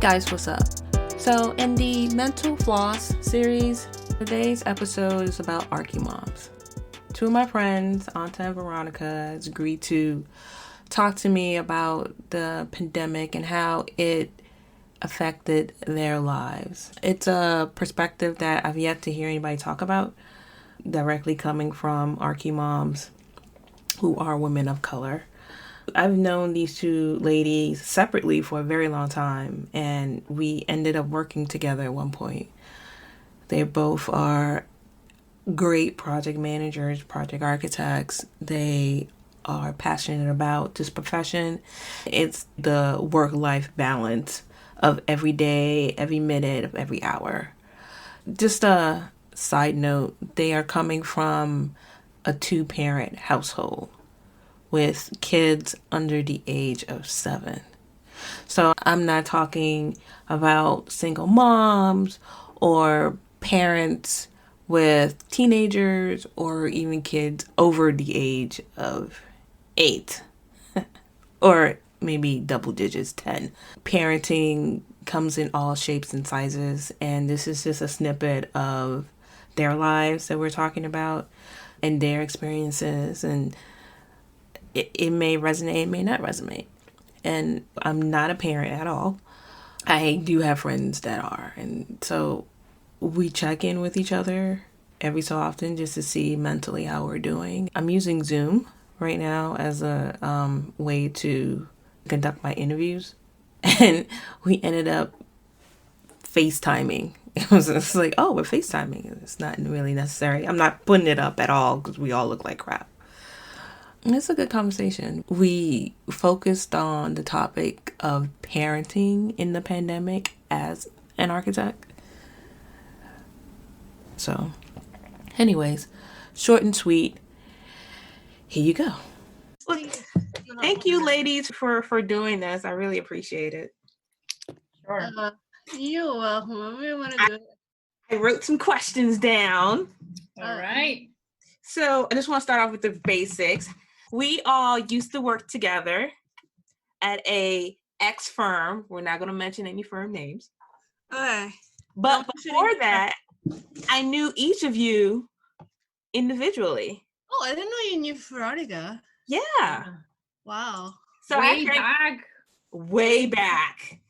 guys, what's up? So in the Mental Floss series, today's episode is about Archimoms. Two of my friends, Anta and Veronica, has agreed to talk to me about the pandemic and how it affected their lives. It's a perspective that I've yet to hear anybody talk about, directly coming from Archimoms who are women of color. I've known these two ladies separately for a very long time, and we ended up working together at one point. They both are great project managers, project architects. They are passionate about this profession. It's the work-life balance of every day, every minute of every hour. Just a side note, they are coming from a 2-parent household with kids under the age of 7. So I'm not talking about single moms or parents with teenagers or even kids over the age of 8 or maybe double digits, 10. Parenting comes in all shapes and sizes, and this is just a snippet of their lives that we're talking about and their experiences, and it may resonate, it may not resonate. And I'm not a parent at all. I do have friends that are, and so we check in with each other every so often just to see mentally how we're doing. I'm using Zoom right now as a way to conduct my interviews, and we ended up FaceTiming. It was just like, oh, we're FaceTiming. It's not really necessary. I'm not putting it up at all because we all look like crap. It's a good conversation. We focused on the topic of parenting in the pandemic as an architect. So, anyways, short and sweet. Here you go. Thank you, ladies, for doing this. I really appreciate it. Sure. You're welcome. We want to do it. I wrote some questions down. All right. So I just want to start off with the basics. We all used to work together at a ex firm. We're not going to mention any firm names. Okay. But before that, I knew each of you individually. Oh, I didn't know you knew Veronica. Yeah. Wow. So way back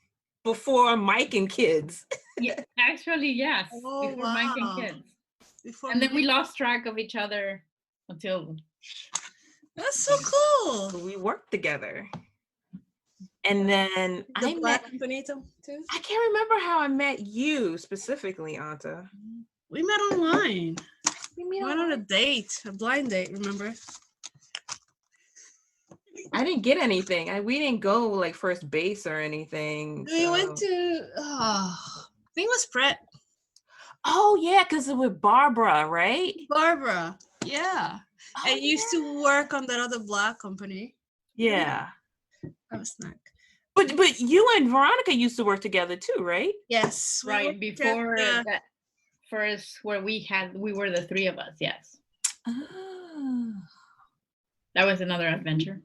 before Mike and kids. Yeah, actually, yes. Oh, before Mike and kids. And then we lost track of each other until... That's so cool. We worked together. And then I met company too. I can't remember how I met you specifically, Anta. We met online. We went on a date, a blind date, remember? I didn't get anything. We didn't go like first base or anything. We went to I think it was Brett. Oh yeah, because it was Barbara, right? Barbara. Yeah. I used to work on that other black company. Yeah. That was snack. But you and Veronica used to work together too, right? Yes. Right, before that first where we were the three of us, yes. Oh. That was another adventure.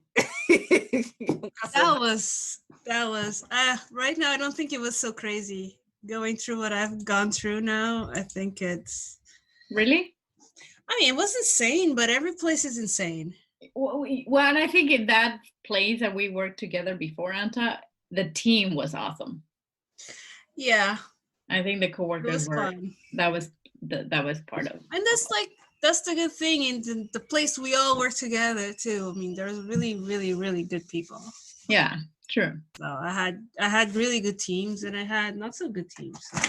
That was right now I don't think it was so crazy going through what I've gone through now. I think it's really, I mean, it was insane, but every place is insane. Well, and I think in that place that we worked together before, Anta, the team was awesome. Yeah, I think the coworkers were fun. That was part of. And that's the good thing in the place we all work together too. I mean, there's really, really, really good people. Yeah, true. So I had really good teams, and I had not so good teams. So.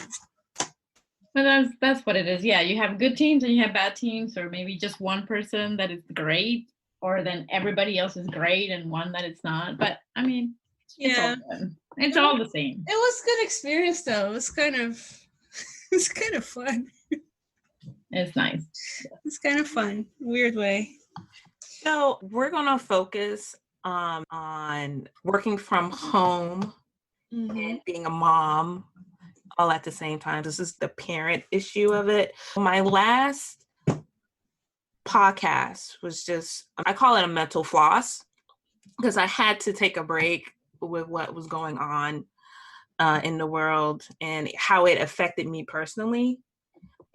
Well, that's what it is. Yeah, you have good teams and you have bad teams, or maybe just one person that is great, or then everybody else is great and one that it's not. But I mean, yeah, it's all the same. It was good experience though. It was kind of fun. It's nice. It's kind of fun, weird way. So we're gonna focus on working from home and being a mom all at the same time. This is the parent issue of it. My last podcast was just, I call it a mental floss, because I had to take a break with what was going on in the world and how it affected me personally.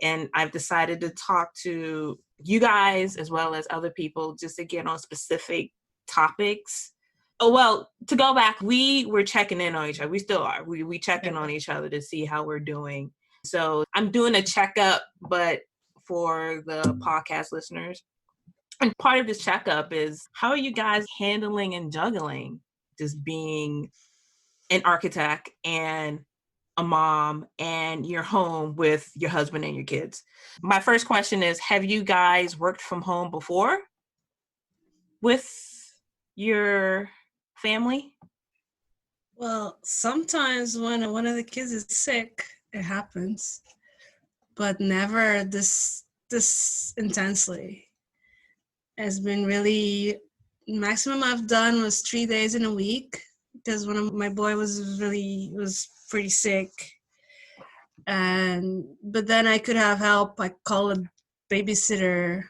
And I've decided to talk to you guys as well as other people just to get on specific topics. Oh, well, to go back, we were checking in on each other. We still are. We check in on each other to see how we're doing. So I'm doing a checkup, but for the podcast listeners. And part of this checkup is, how are you guys handling and juggling just being an architect and a mom and you're home with your husband and your kids? My first question is, have you guys worked from home before with your family? Well, sometimes when one of the kids is sick, it happens, but never this intensely. It's been really, maximum I've done was 3 days in a week, because one of my boy was pretty sick. But then I could have help. I call a babysitter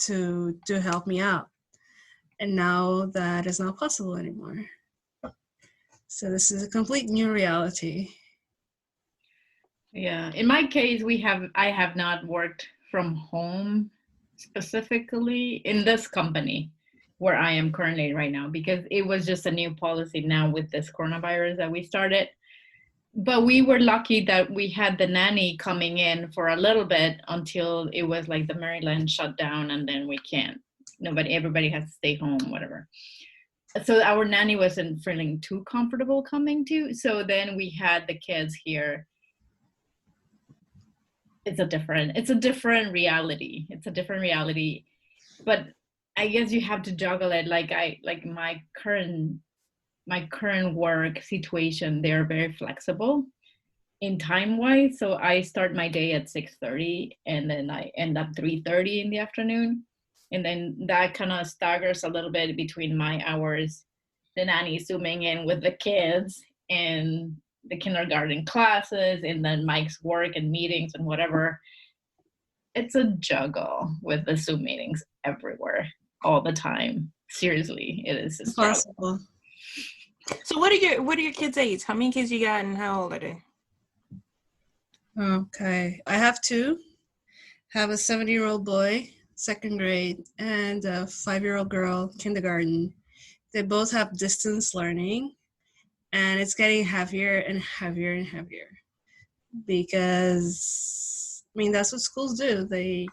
to help me out. And now that is not possible anymore. So this is a complete new reality. Yeah. In my case, I have not worked from home specifically in this company where I am currently right now, because it was just a new policy now with this coronavirus that we started. But we were lucky that we had the nanny coming in for a little bit until it was like the Maryland shut down, and then we can't. Everybody has to stay home, whatever. So our nanny wasn't feeling too comfortable coming to. So then we had the kids here. It's a different reality. It's a different reality. But I guess you have to juggle it. Like my current work situation, they're very flexible in time wise. So I start my day at 6:30 and then I end up 3:30 in the afternoon. And then that kind of staggers a little bit between my hours. The nanny zooming in with the kids and the kindergarten classes, and then Mike's work and meetings and whatever. It's a juggle with the Zoom meetings everywhere all the time. Seriously, it is Impossible. So what are your kids' age? How many kids you got and how old are they? Okay, I have two. I have a 7-year-old boy, 2nd grade, and a 5-year-old girl, kindergarten. They both have distance learning, and it's getting heavier and heavier and heavier, because that's what schools do. They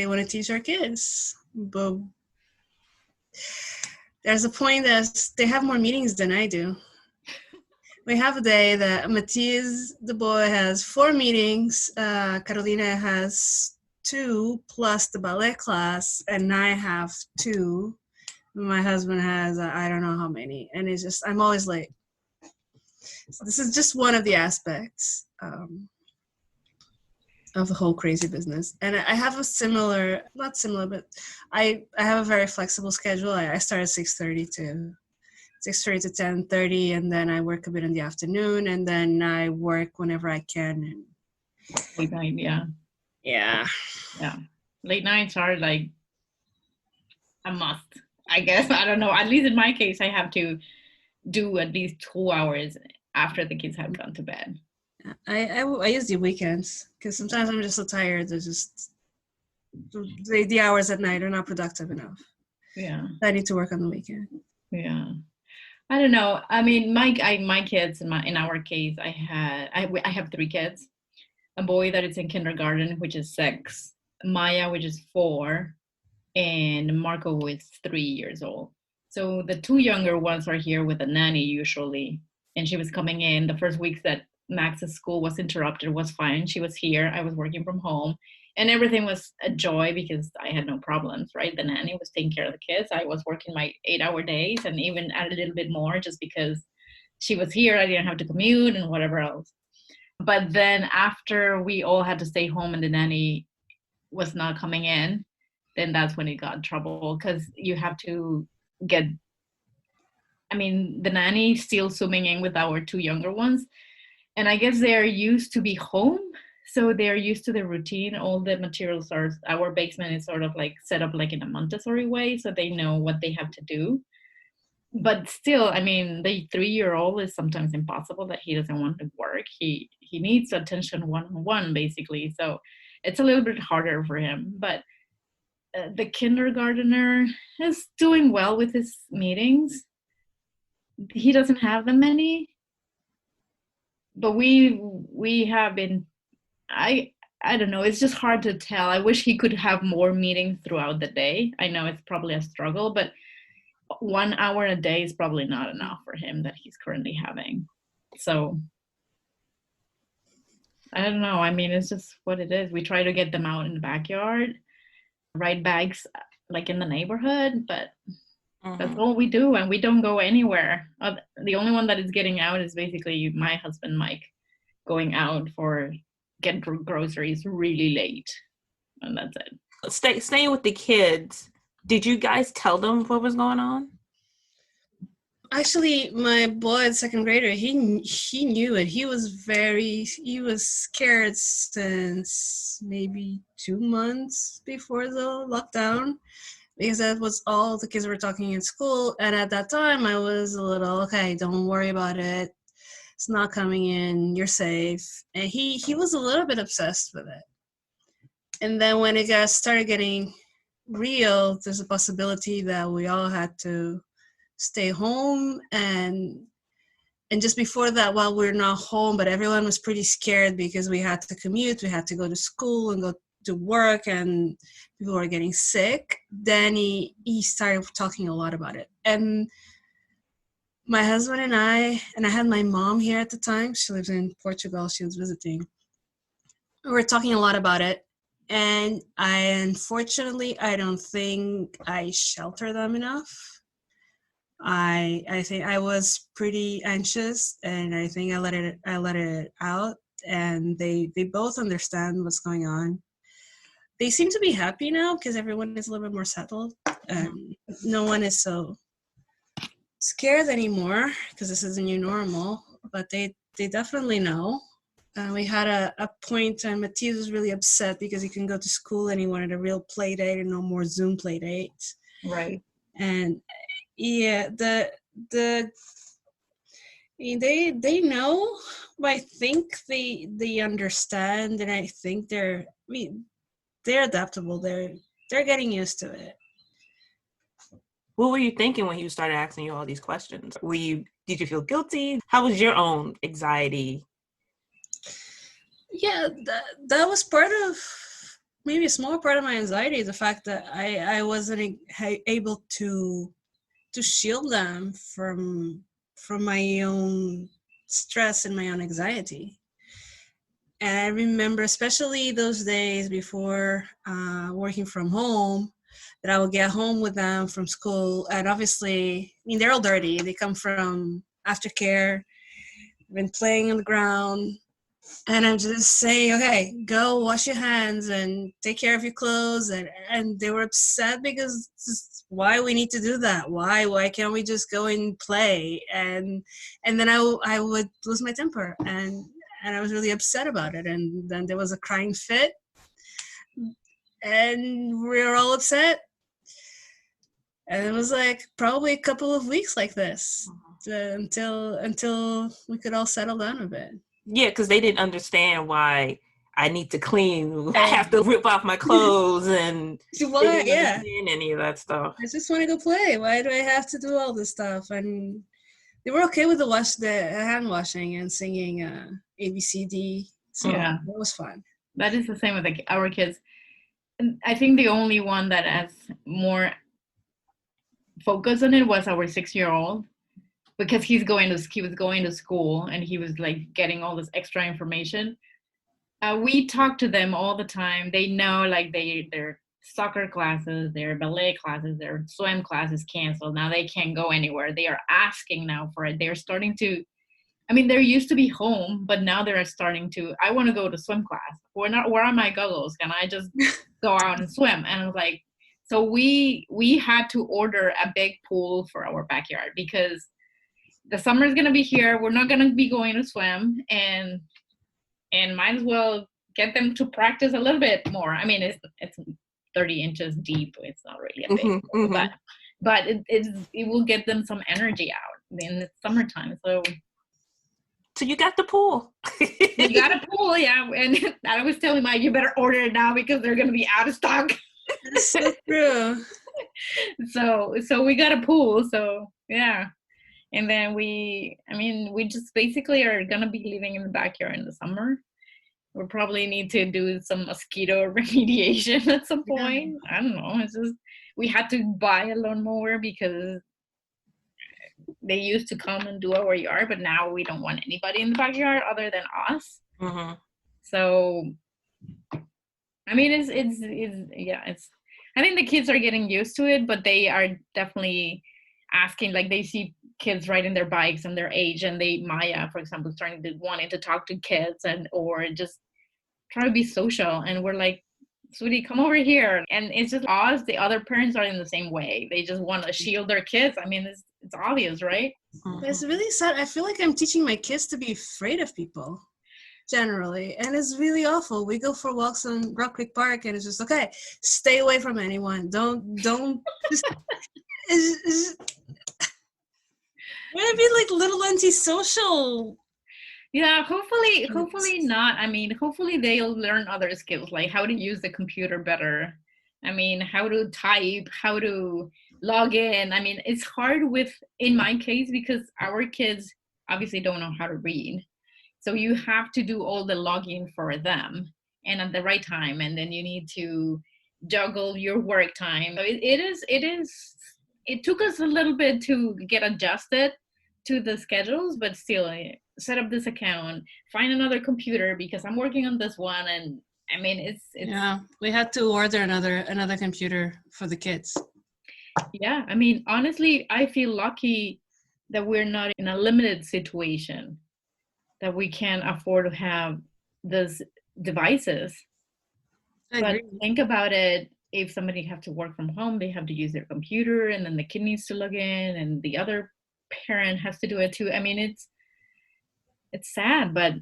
want to teach our kids, but there's a point that they have more meetings than I do. We have a day that Matthias, the boy, has 4 meetings. Carolina has 2 plus the ballet class, and I have 2. My husband has I don't know how many, and it's just I'm always late. So this is just one of the aspects of the whole crazy business. And I have a similar, not similar, but I have a very flexible schedule. I start at 6:30 to 10:30, and then I work a bit in the afternoon, and then I work whenever I can. Late night, yeah. Yeah. Late nights are like a must, I guess. I don't know. At least in my case, I have to do at least 2 hours after the kids have gone to bed. I use the weekends because sometimes I'm just so tired that just the hours at night are not productive enough. Yeah. I need to work on the weekend. Yeah. I don't know. I mean, my kids, in our case, I have 3 kids. A boy that is in kindergarten, which is 6, Maya, which is 4, and Marco, who is 3 years old. So the 2 younger ones are here with a nanny usually. And she was coming in the first weeks that Max's school was interrupted, was fine. She was here. I was working from home. And everything was a joy because I had no problems, right? The nanny was taking care of the kids. I was working my 8-hour days and even add a little bit more just because she was here. I didn't have to commute and whatever else. But then after we all had to stay home and the nanny was not coming in, then that's when it got in trouble, because you have to get, the nanny still zooming in with our 2 younger ones. And I guess they're used to be home. So they're used to the routine. All the materials our basement is sort of like set up like in a Montessori way. So they know what they have to do. but still, I mean, the 3-year-old is sometimes impossible that he doesn't want to work. He needs attention one-on-one, basically. So it's a little bit harder for him. But the kindergartner is doing well with his meetings. He doesn't have that many, but we have been. I don't know. It's just hard to tell. I wish he could have more meetings throughout the day. I know it's probably a struggle, but 1 hour a day is probably not enough for him that he's currently having. So I don't know. I mean, it's just what it is. We try to get them out in the backyard, ride bikes like in the neighborhood, but that's all we do, and we don't go anywhere. The only one that is getting out is basically my husband, Mike, going out for get groceries really late, and that's it. Staying with the kids, did you guys tell them what was going on? Actually, my boy, the second grader, he knew it. He was scared since maybe 2 months before the lockdown, because that was all the kids were talking in school. And at that time, I was a little, okay, don't worry about it. It's not coming in. You're safe. And he was a little bit obsessed with it. And then when it started getting real, there's a possibility that we all had to stay home. And just before that, while we're not home, but everyone was pretty scared because we had to commute, we had to go to school and go to work, and people were getting sick. Then he started talking a lot about it. And my husband and I had my mom here at the time. She lives in Portugal. She was visiting. We were talking a lot about it. And unfortunately, I don't think I sheltered them enough. I think I was pretty anxious, and I think I let it out, and they both understand what's going on. They seem to be happy now because everyone is a little bit more settled, and no one is so scared anymore because this is a new normal. But they definitely know. We had a point, and Matthias was really upset because he couldn't go to school and he wanted a real play date and no more Zoom play dates. Right. And yeah, they know. I think they understand, and I think they're adaptable. They're getting used to it. What were you thinking when he started asking you all these questions? Did you feel guilty? How was your own anxiety? Yeah, that was part of, maybe a small part of my anxiety, the fact that I wasn't able to shield them from my own stress and my own anxiety. And I remember, especially those days before working from home, that I would get home with them from school. And obviously, I mean, they're all dirty. They come from aftercare, been playing on the ground. And I'm just saying, okay, go wash your hands and take care of your clothes. And they were upset because why we need to do that? Why can't we just go and play? And then I would lose my temper, and I was really upset about it. And then there was a crying fit, and we were all upset. And it was like probably a couple of weeks like this until we could all settle down a bit. Yeah, because they didn't understand why I need to clean. I have to rip off my clothes, and they didn't understand any of that stuff. I just want to go play. Why do I have to do all this stuff? And they were okay with the hand washing and singing ABCD. So yeah, it was fun. That is the same with our kids. And I think the only one that has more focus on it was our 6-year-old. Because he was going to school, and he was like getting all this extra information. We talk to them all the time. They know, like, their soccer classes, their ballet classes, their swim classes canceled. Now they can't go anywhere. They are asking now for it. They're starting to, I mean, they're used to be home, but now they're starting to, I want to go to swim class. Where are my goggles? Can I just go out and swim? And I was like, so we had to order a big pool for our backyard because the summer is going to be here. We're not going to be going to swim, and might as well get them to practice a little bit more. I mean, it's 30 inches deep. It's not really a big pool, but but it will get them some energy out in the summertime. So you got the pool. we got a pool, yeah. And I was telling Mike, you better order it now because they're gonna be out of stock. That's so true. So we got a pool. So yeah. And then we just basically are gonna be living in the backyard in the summer. We'll probably need to do some mosquito remediation at some point. I don't know. It's just we had to buy a lawnmower because they used to come and do our yard, but now we don't want anybody in the backyard other than us. Mm-hmm. So, I mean, it's I think the kids are getting used to it, but they are definitely asking, like they see kids riding their bikes and their age, and Maya, for example, wanting to talk to kids or just try to be social. And we're like, sweetie, come over here. And it's just us. The other parents are in the same way. They just want to shield their kids. I mean, it's obvious, right? Mm-hmm. It's really sad. I feel like I'm teaching my kids to be afraid of people, generally. And it's really awful. We go for walks on Rock Creek Park, and it's just, okay, stay away from anyone. Don't just... We're going to be like little antisocial. Yeah, hopefully not. I mean, hopefully they'll learn other skills, like how to use the computer better. I mean, how to type, how to log in. I mean, it's hard in my case, because our kids obviously don't know how to read. So you have to do all the logging for them and at the right time. And then you need to juggle your work time. So it took us a little bit to get adjusted to the schedules, but still set up this account, find another computer because I'm working on this one. And I mean, it's yeah, we had to order another computer for the kids. Yeah, I mean, honestly, I feel lucky that we're not in a limited situation, that we can afford to have those devices. But think about it, if somebody have to work from home, they have to use their computer, and then the kid needs to log in, and the other parent has to do it too. I mean, it's sad, but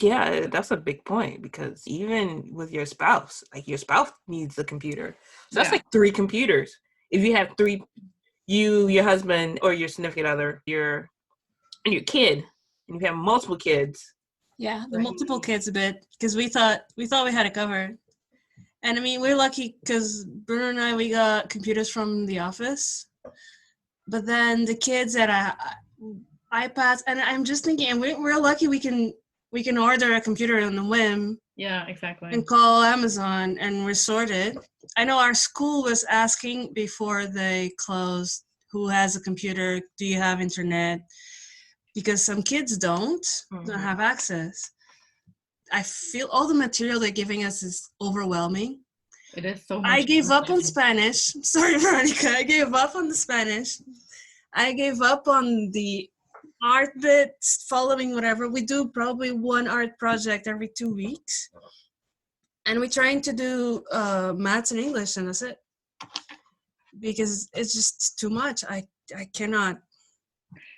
yeah, that's a big point, because even with your spouse, like your spouse needs a computer. So that's like 3 computers. If you have 3, you, your husband, or your significant other, and your kid, and you have multiple kids. Yeah, the multiple kids a bit, because we thought we had it covered. And I mean, we're lucky because Bruno and I, we got computers from the office. But then the kids had iPads, and I'm just thinking, we're lucky we can order a computer on a whim. Yeah, exactly. And call Amazon, and we're sorted. I know our school was asking before they closed, who has a computer? Do you have internet? Because some kids don't have access. I feel all the material they're giving us is overwhelming. It is so much. I gave up on Spanish. Sorry, Veronica. I gave up on the Spanish. I gave up on the art bits, following whatever. We do probably one art project every 2 weeks. And we're trying to do maths and English, and that's it. Because it's just too much. I cannot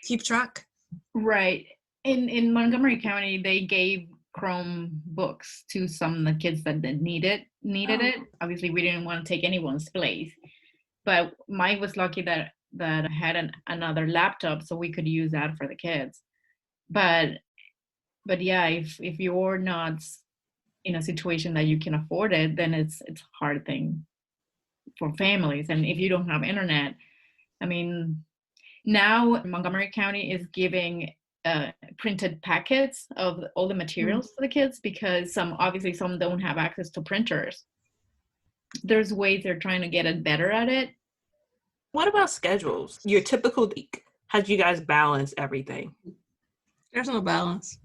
keep track. Right. In Montgomery County, they gave Chrome books to some of the kids that needed it. Obviously, we didn't want to take anyone's place. But Mike was lucky that I had another laptop, so we could use that for the kids. But yeah, if you're not in a situation that you can afford it, then it's a hard thing for families. And if you don't have internet, I mean, now Montgomery County is giving printed packets of all the materials to the kids, because some don't have access to printers. There's ways they're trying to get it better at it. What about schedules? Your typical week. How do you guys balance everything? There's no balance.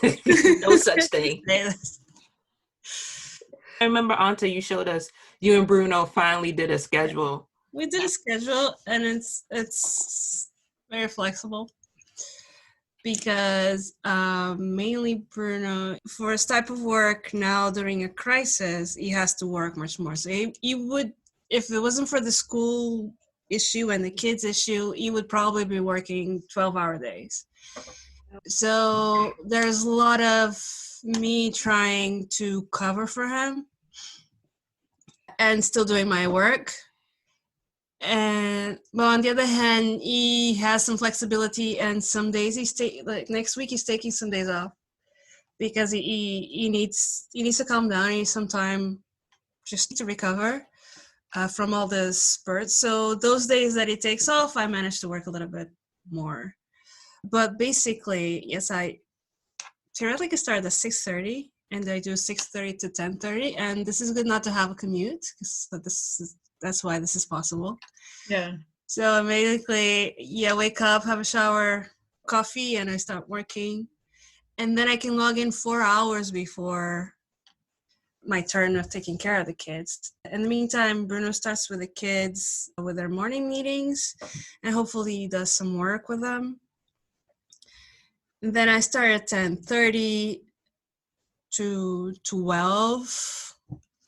No such thing. I remember, Anta, you showed us, you and Bruno finally did a schedule. We did a schedule, and it's very flexible. Because mainly Bruno, for his type of work now during a crisis, he has to work much more. So he would, if it wasn't for the school issue and the kids issue, he would probably be working 12-hour days. So there's a lot of me trying to cover for him and still doing my work. And well, on the other hand, he has some flexibility, and some days like next week he's taking some days off because he needs to calm down. He needs some time just to recover from all the spurts. So those days that he takes off, I manage to work a little bit more. But basically, yes, I theoretically start at 6:30, and I do 6:30 to 10:30. And this is good not to have a commute, so that's why this is possible. Yeah. So I basically, wake up, have a shower, coffee, and I start working. And then I can log in 4 hours before my turn of taking care of the kids. In the meantime, Bruno starts with the kids with their morning meetings, and hopefully he does some work with them. And then I start at 10:30 to 12,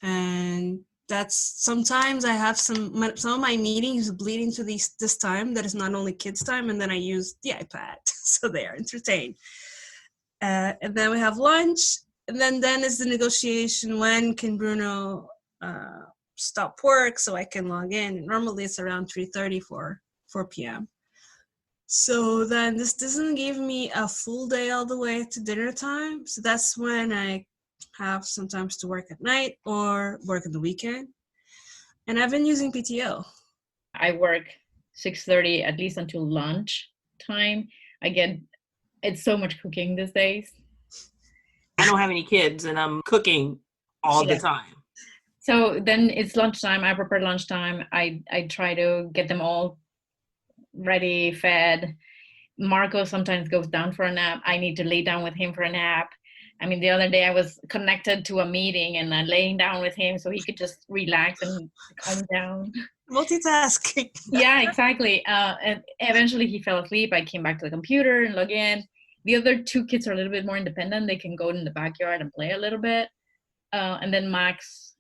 and that's sometimes I have some of my meetings bleed into this time that is not only kids time, and then I use the iPad so they are entertained. And then we have lunch, and then is the negotiation. When can Bruno stop work so I can log in? Normally it's around 3:30 4 p.m. So then this doesn't give me a full day all the way to dinner time. So that's when I have sometimes to work at night or work on the weekend. And I've been using PTO. I work 6:30 at least until lunch time. It's so much cooking these days. I don't have any kids, and I'm cooking all the time. So then it's lunchtime. I prepare lunchtime. I try to get them all ready, fed. Marco sometimes goes down for a nap. I need to lay down with him for a nap. I mean, the other day I was connected to a meeting and I'm laying down with him so he could just relax and calm down. Multitasking. Yeah, exactly. And eventually he fell asleep. I came back to the computer and log in. The other two kids are a little bit more independent. They can go in the backyard and play a little bit. And then Max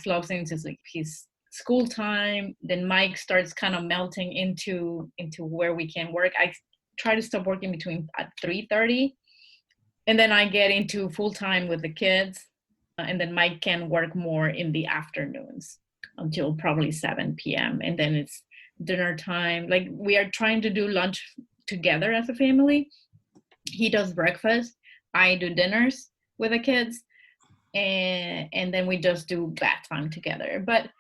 logs into like his school time. Then Mike starts kind of melting into where we can work. I try to stop working at 3:30. And then I get into full time with the kids. And then Mike can work more in the afternoons until probably 7 p.m. And then it's dinner time. Like, we are trying to do lunch together as a family. He does breakfast. I do dinners with the kids. And then we just do bath time together. But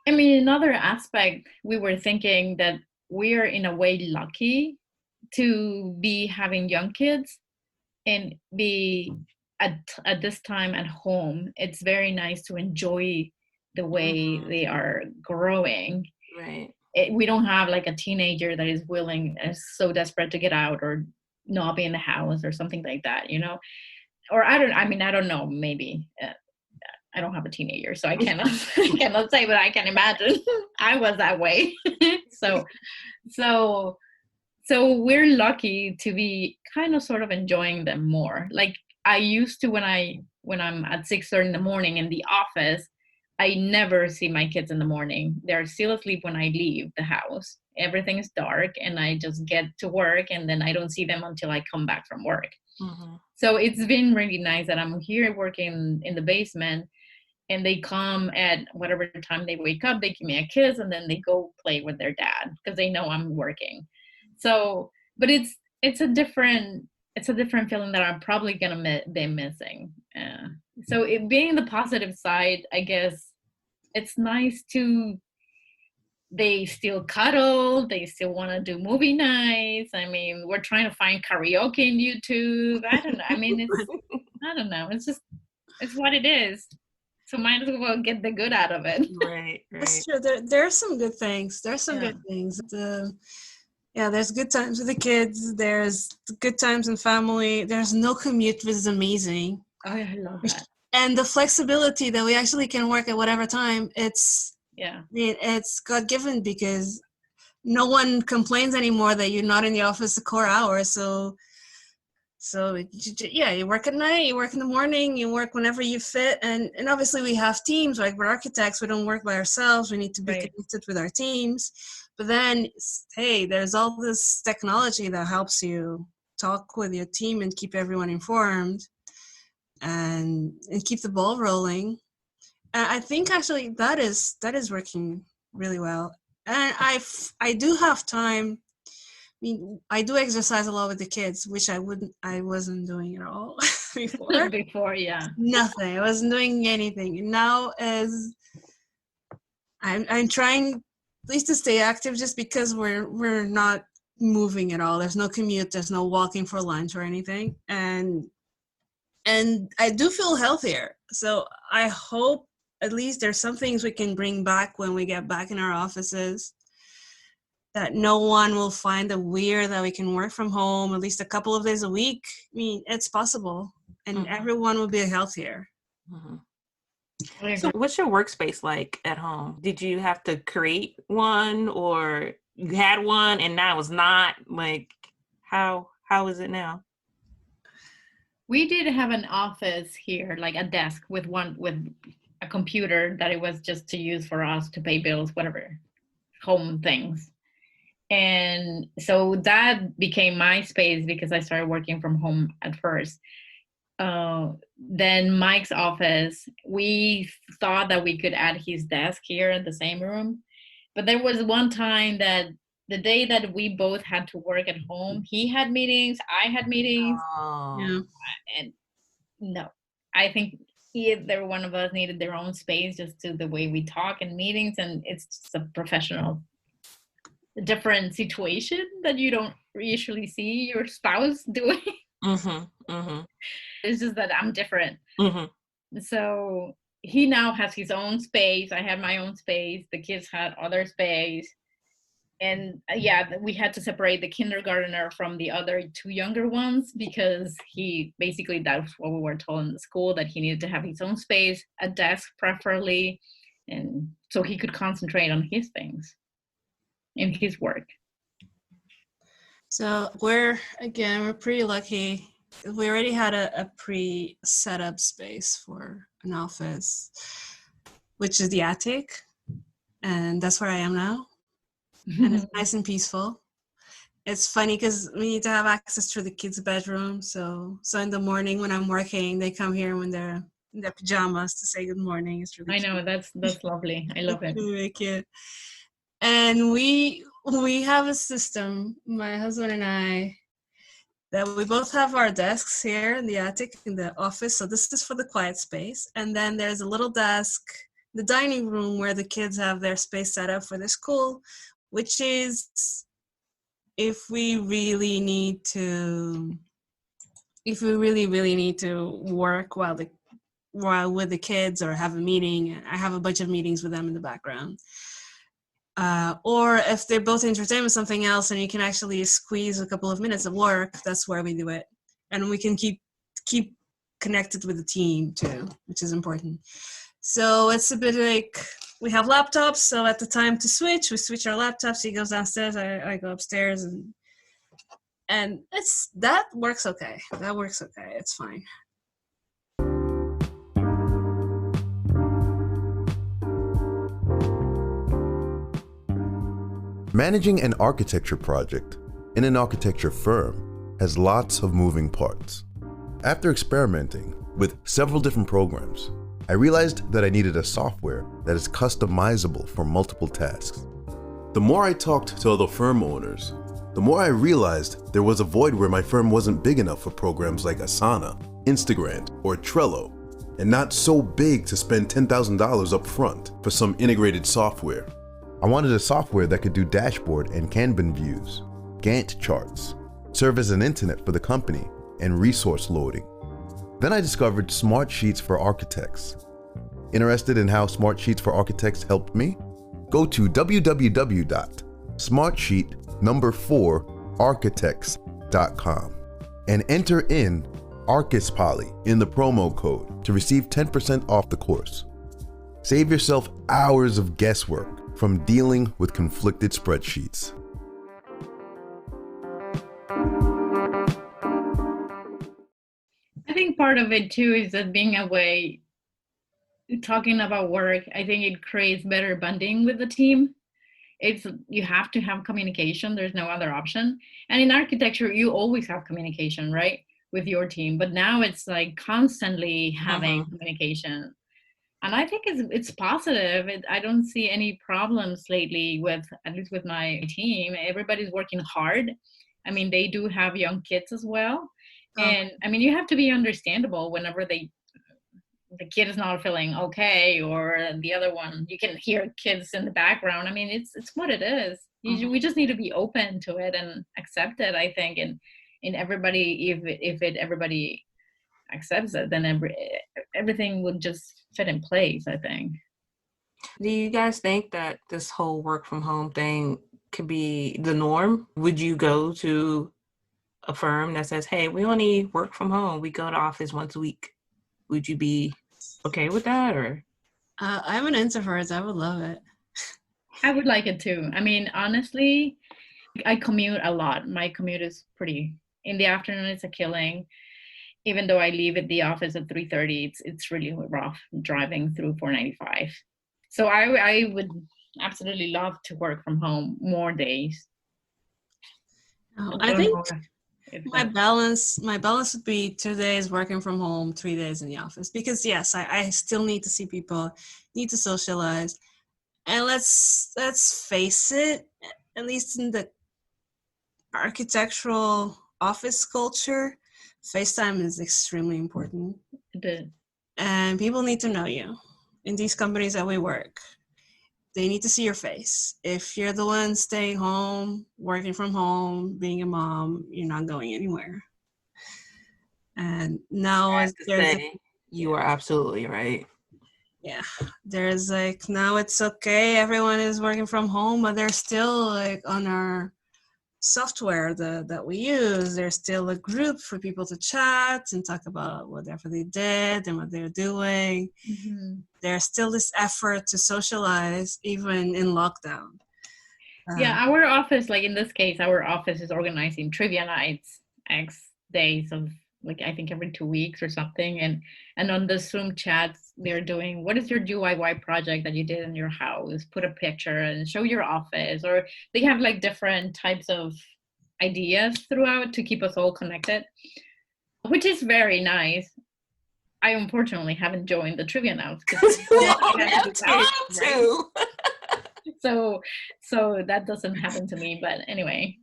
I mean, another aspect, we were thinking that we're in a way lucky to be having young kids and be at this time at home. It's very nice to enjoy the way they are growing. Right. We don't have like a teenager that is so desperate to get out or not be in the house or something like that, you know? Or I don't know, maybe. I don't have a teenager, so I cannot say, but I can imagine. I was that way. So we're lucky to be kind of sort of enjoying them more. Like, I used to, when I'm at 6:30 in the morning in the office, I never see my kids in the morning. They're still asleep when I leave the house. Everything is dark, and I just get to work, and then I don't see them until I come back from work. Mm-hmm. So it's been really nice that I'm here working in the basement, and they come at whatever time they wake up, they give me a kiss, and then they go play with their dad because they know I'm working. So, but it's a different feeling that I'm probably gonna be missing. So being the positive side, I guess it's nice they still cuddle, they still want to do movie nights. I mean, we're trying to find karaoke in YouTube. I don't know. I mean, I don't know. It's what it is. So might as well get the good out of it. Right. That's true. There are some good things. There's some good things. There's good times with the kids. There's good times in family. There's no commute, which is amazing. Oh, I love that. And the flexibility that we actually can work at whatever time, it's God-given, because no one complains anymore that you're not in the office the core hours. So you work at night, you work in the morning, you work whenever you fit. And obviously we have teams. Like, we're architects, we don't work by ourselves. We need to be connected with our teams. But then, hey, there's all this technology that helps you talk with your team and keep everyone informed and keep the ball rolling. I think actually that is working really well. And I do have time. I mean, I do exercise a lot with the kids, which I wasn't doing at all before. Before, yeah. Nothing. I wasn't doing anything. Now, as I'm trying at least to stay active, just because we're not moving at all. There's no commute. There's no walking for lunch or anything, and I do feel healthier. So I hope at least there's some things we can bring back when we get back in our offices, that no one will find it weird that we can work from home at least a couple of days a week. I mean, it's possible, and everyone will be healthier. So what's your workspace like at home? Did you have to create one, or you had one and now it's not? Like, how is it now? We did have an office here, like a desk with a computer that it was just to use for us to pay bills, whatever, home things. And so that became my space because I started working from home at first. Then Mike's office, we thought that we could add his desk here in the same room. But there was one time that the day that we both had to work at home, he had meetings, I had meetings. Yeah. And no, I think either one of us needed their own space, just to the way we talk in meetings. And it's just a professional, different situation that you don't usually see your spouse doing. It's just that I'm different. So he now has his own space. I had my own space. The kids had other space. And we had to separate the kindergartner from the other two younger ones, because that's what we were told in the school, that he needed to have his own space, a desk preferably, and so he could concentrate on his things in his work. So we're pretty lucky. We already had a pre-set up space for an office, which is the attic, and that's where I am now. And it's nice and peaceful. It's funny because we need to have access to the kids' bedroom. So in the morning when I'm working, they come here when they're in their pajamas to say good morning. It's really cute. I know, that's lovely. I love it. Really cute. And we have a system, my husband and I, that we both have our desks here in the attic in the office. So this is for the quiet space. And then there's a little desk, the dining room, where the kids have their space set up for their school, which is if we really need to work while with the kids or have a meeting. I have a bunch of meetings with them in the background. Or if they're both entertained with something else and you can actually squeeze a couple of minutes of work, that's where we do it. And we can keep connected with the team too, which is important. So it's a bit like, we have laptops, so at the time to switch, we switch our laptops. He goes downstairs, I go upstairs, and that works okay. That works okay. It's fine. Managing an architecture project in an architecture firm has lots of moving parts. After experimenting with several different programs, I realized that I needed a software that is customizable for multiple tasks. The more I talked to other firm owners, the more I realized there was a void where my firm wasn't big enough for programs like Asana, Instagram, or Trello, and not so big to spend $10,000 up front for some integrated software. I wanted a software that could do dashboard and Kanban views, Gantt charts, serve as an intranet for the company, and resource loading. Then I discovered Smartsheets for Architects. Interested in how Smartsheets for Architects helped me? Go to www.smartsheet4architects.com and enter in ArchisPoly in the promo code to receive 10% off the course. Save yourself hours of guesswork from dealing with conflicted spreadsheets. I think part of it too is that being away, talking about work, I think it creates better bonding with the team. You have to have communication. There's no other option. And in architecture, you always have communication, right, with your team. But now it's like constantly having communication. And I think it's positive. I don't see any problems lately with, at least with my team. Everybody's working hard. I mean, they do have young kids as well. And I mean, you have to be understandable whenever the kid is not feeling okay, or the other one, you can hear kids in the background. I mean, it's what it is. We just need to be open to it and accept it, I think. And everybody, if everybody accepts it, then everything would just fit in place, I think. Do you guys think that this whole work from home thing could be the norm? Would you go to a firm that says, hey, we only work from home, we go to office once a week? Would you be okay with that? Or I'm an introvert. I would love it. I would like it too. I mean, honestly, I commute a lot. My commute is pretty, in the afternoon it's a killing. Even though I leave at the office at 3:30, it's really rough driving through 495. So I would absolutely love to work from home more days. I think my balance would be 2 days working from home, 3 days in the office. Because yes, I still need to see people, need to socialize. And let's face it, at least in the architectural office culture, FaceTime is extremely important. And people need to know you. In these companies that we work, they need to see your face. If you're the one staying home, working from home, being a mom, you're not going anywhere. And now you are absolutely right. Yeah, there's like, now it's okay, everyone is working from home, but they're still like on our software that we use, there's still a group for people to chat and talk about whatever they did and what they're doing. There's still this effort to socialize even in lockdown. Yeah, our office, like in this case, our office is organizing trivia nights, X days of, like, I think every 2 weeks or something. And on the Zoom chats, they're doing, what is your DIY project that you did in your house? Put a picture and show your office. Or they have like different types of ideas throughout to keep us all connected, which is very nice. I unfortunately haven't joined the trivia nights. So that doesn't happen to me. But anyway.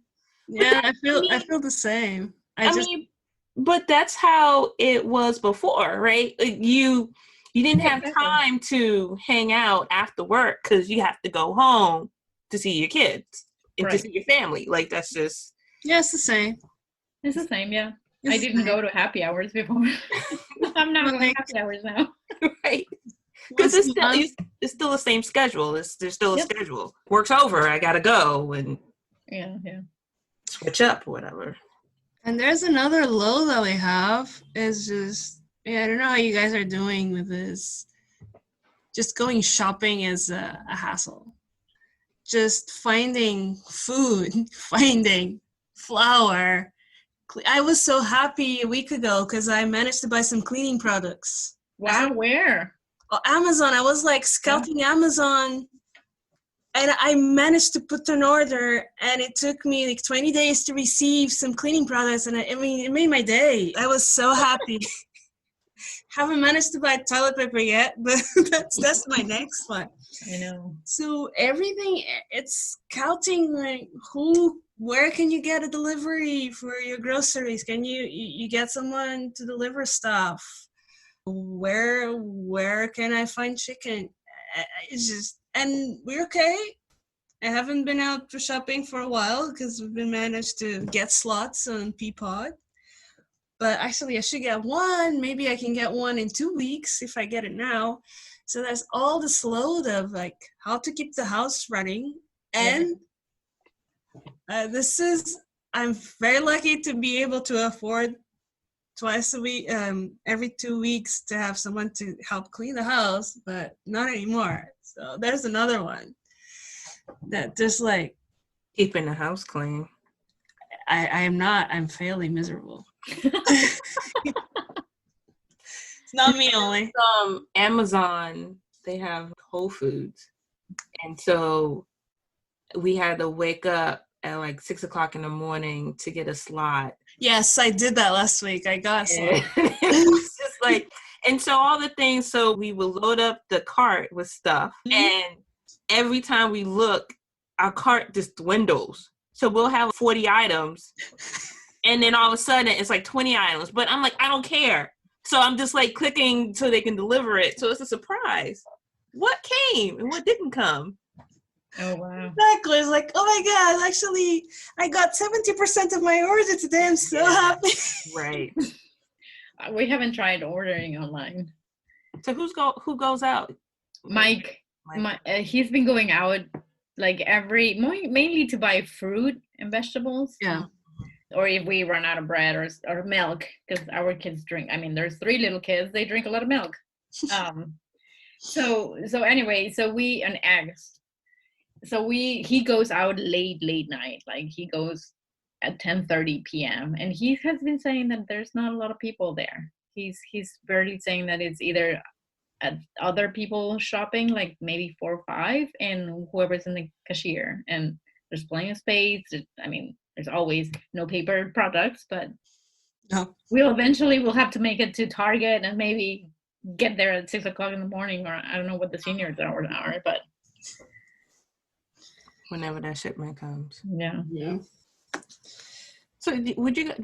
Yeah, I feel the same. I mean, but that's how it was before, right? You didn't have time to hang out after work because you have to go home to see your kids and to see your family. Like, that's just... Yeah, it's the same. It's the same, yeah. I didn't go to happy hours before. I'm not going to happy hours now. Right. Because it's still the same schedule. There's still a schedule. Work's over, I got to go and switch up or whatever. And there's another low that we have is just, I don't know how you guys are doing with this. Just going shopping is a hassle. Just finding food, finding flour. I was so happy a week ago because I managed to buy some cleaning products. Wow, where? Oh, Amazon. I was like scouting Amazon. And I managed to put an order, and it took me like 20 days to receive some cleaning products. And I mean, it made my day. I was so happy. Haven't managed to buy toilet paper yet, but that's my next one. I know. So everything, it's scouting like where can you get a delivery for your groceries? Can you get someone to deliver stuff? Where can I find chicken? It's just. And we're okay. I haven't been out for shopping for a while because we've been managed to get slots on Peapod. But actually, I should get one. Maybe I can get one in 2 weeks if I get it now. So there's all this load of like how to keep the house running. And I'm very lucky to be able to afford twice a week, every 2 weeks to have someone to help clean the house, but not anymore. So there's another one that just like keeping the house clean. I'm fairly miserable. It's not me only. Amazon, they have Whole Foods. And so we had to wake up at like 6 o'clock in the morning to get a slot. Yes, I did that last week. I got a slot. It was just like, And so all the things, so we will load up the cart with stuff, and every time we look, our cart just dwindles. So we'll have 40 items, and then all of a sudden it's like 20 items. But I'm like, I don't care. So I'm just like clicking so they can deliver it. So it's a surprise. What came and what didn't come? Oh, wow. Exactly. It's like, oh my God, actually, I got 70% of my order today. I'm so happy. Right. We haven't tried ordering online. So who goes out? Mike. He's been going out like mainly to buy fruit and vegetables. Yeah. Or if we run out of bread or milk, because our kids drink. I mean, there's 3 little kids. They drink a lot of milk. So anyway, and eggs. So he goes out late night. Like he goes at 10:30 p.m. and he has been saying that there's not a lot of people there. He's barely saying that it's either other people shopping, like maybe 4 or 5, and whoever's in the cashier. And there's plenty of space. I mean, there's always no paper products, but we'll eventually have to make it to Target and maybe get there at 6 o'clock in the morning, or I don't know what the seniors hours are, but whenever that shipment comes. Yeah. So do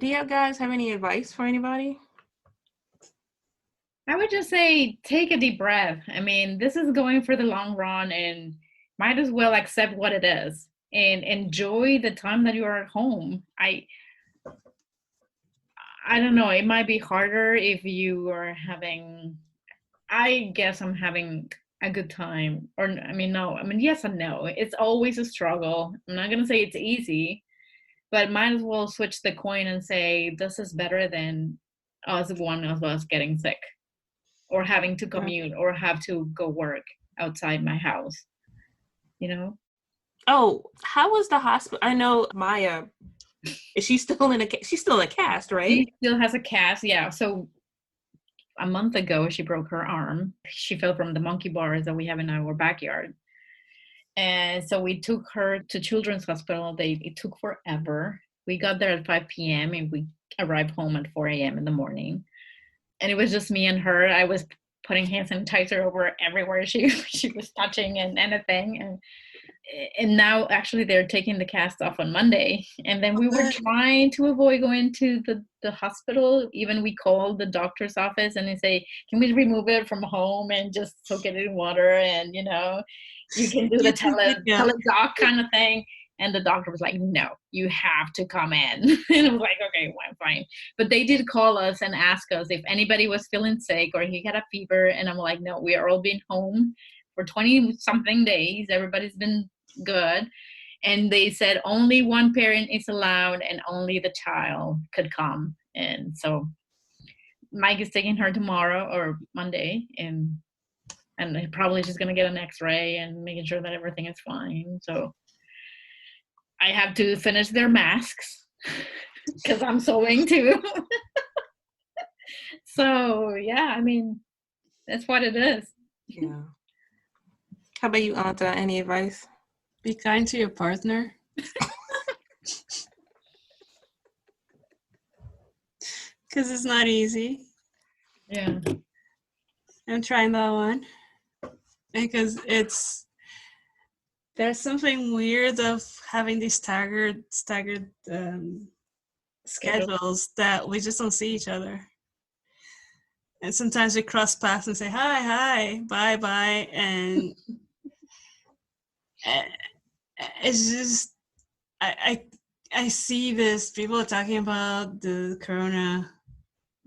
you guys have any advice for anybody? I would just say take a deep breath. I mean, this is going for the long run, and might as well accept what it is and enjoy the time that you are at home. I don't know, it might be harder if you are having, I guess I'm having a good time, or yes and no. It's always a struggle. I'm not gonna say it's easy, but might as well switch the coin and say this is better than one of us getting sick or having to commute or have to go work outside my house, Oh, how was the hospital? I know Maya, is she still in a cast, right? She still has a cast, yeah. So a month ago, she broke her arm. She fell from the monkey bars that we have in our backyard. And so we took her to Children's Hospital. It took forever. We got there at 5 p.m. and we arrived home at 4 a.m. in the morning. And it was just me and her. I was putting hand sanitizer over everywhere she was touching and anything. And now actually they're taking the cast off on Monday. And then we were trying to avoid going to the hospital. Even we called the doctor's office and they say, can we remove it from home and just soak it in water? And, you can do the teledoc kind of thing. And the doctor was like, no, you have to come in. And I was like, okay, well, fine. But they did call us and ask us if anybody was feeling sick or he had a fever. And I'm like, no, we are all been home for 20-something days. Everybody's been good. And they said only one parent is allowed and only the child could come. And so Mike is taking her tomorrow or Monday. And probably she's going to get an x-ray and making sure that everything is fine. So I have to finish their masks because I'm sewing too. So yeah, I mean, that's what it is. Yeah. How about you, Anta? Any advice? Be kind to your partner. Because it's not easy. Yeah. I'm trying that one. Because there's something weird of having these staggered schedules that we just don't see each other. And sometimes we cross paths and say, hi, bye. And it's just, I see this, people are talking about the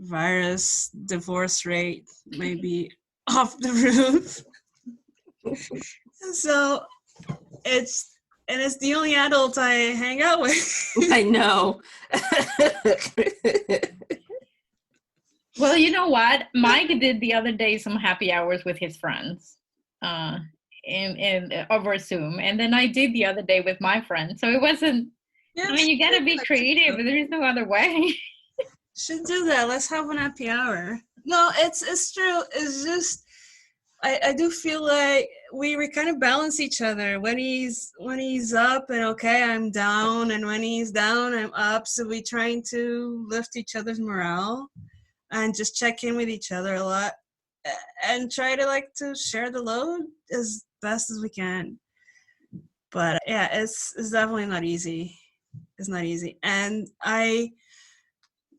coronavirus divorce rate maybe off the roof. So it's the only adult I hang out with. I know. Well, you know what? Mike did the other day some happy hours with his friends in over Zoom. And then I did the other day with my friends. So it wasn't, you got to be creative. There's no other way. Should do that. Let's have an happy hour. No, it's true. It's just, I do feel like we kind of balance each other. When he's up and okay, I'm down, and when he's down, I'm up. So we trying to lift each other's morale and just check in with each other a lot. and try to like to share the load as best as we can. But yeah, it's definitely not easy. It's not easy. And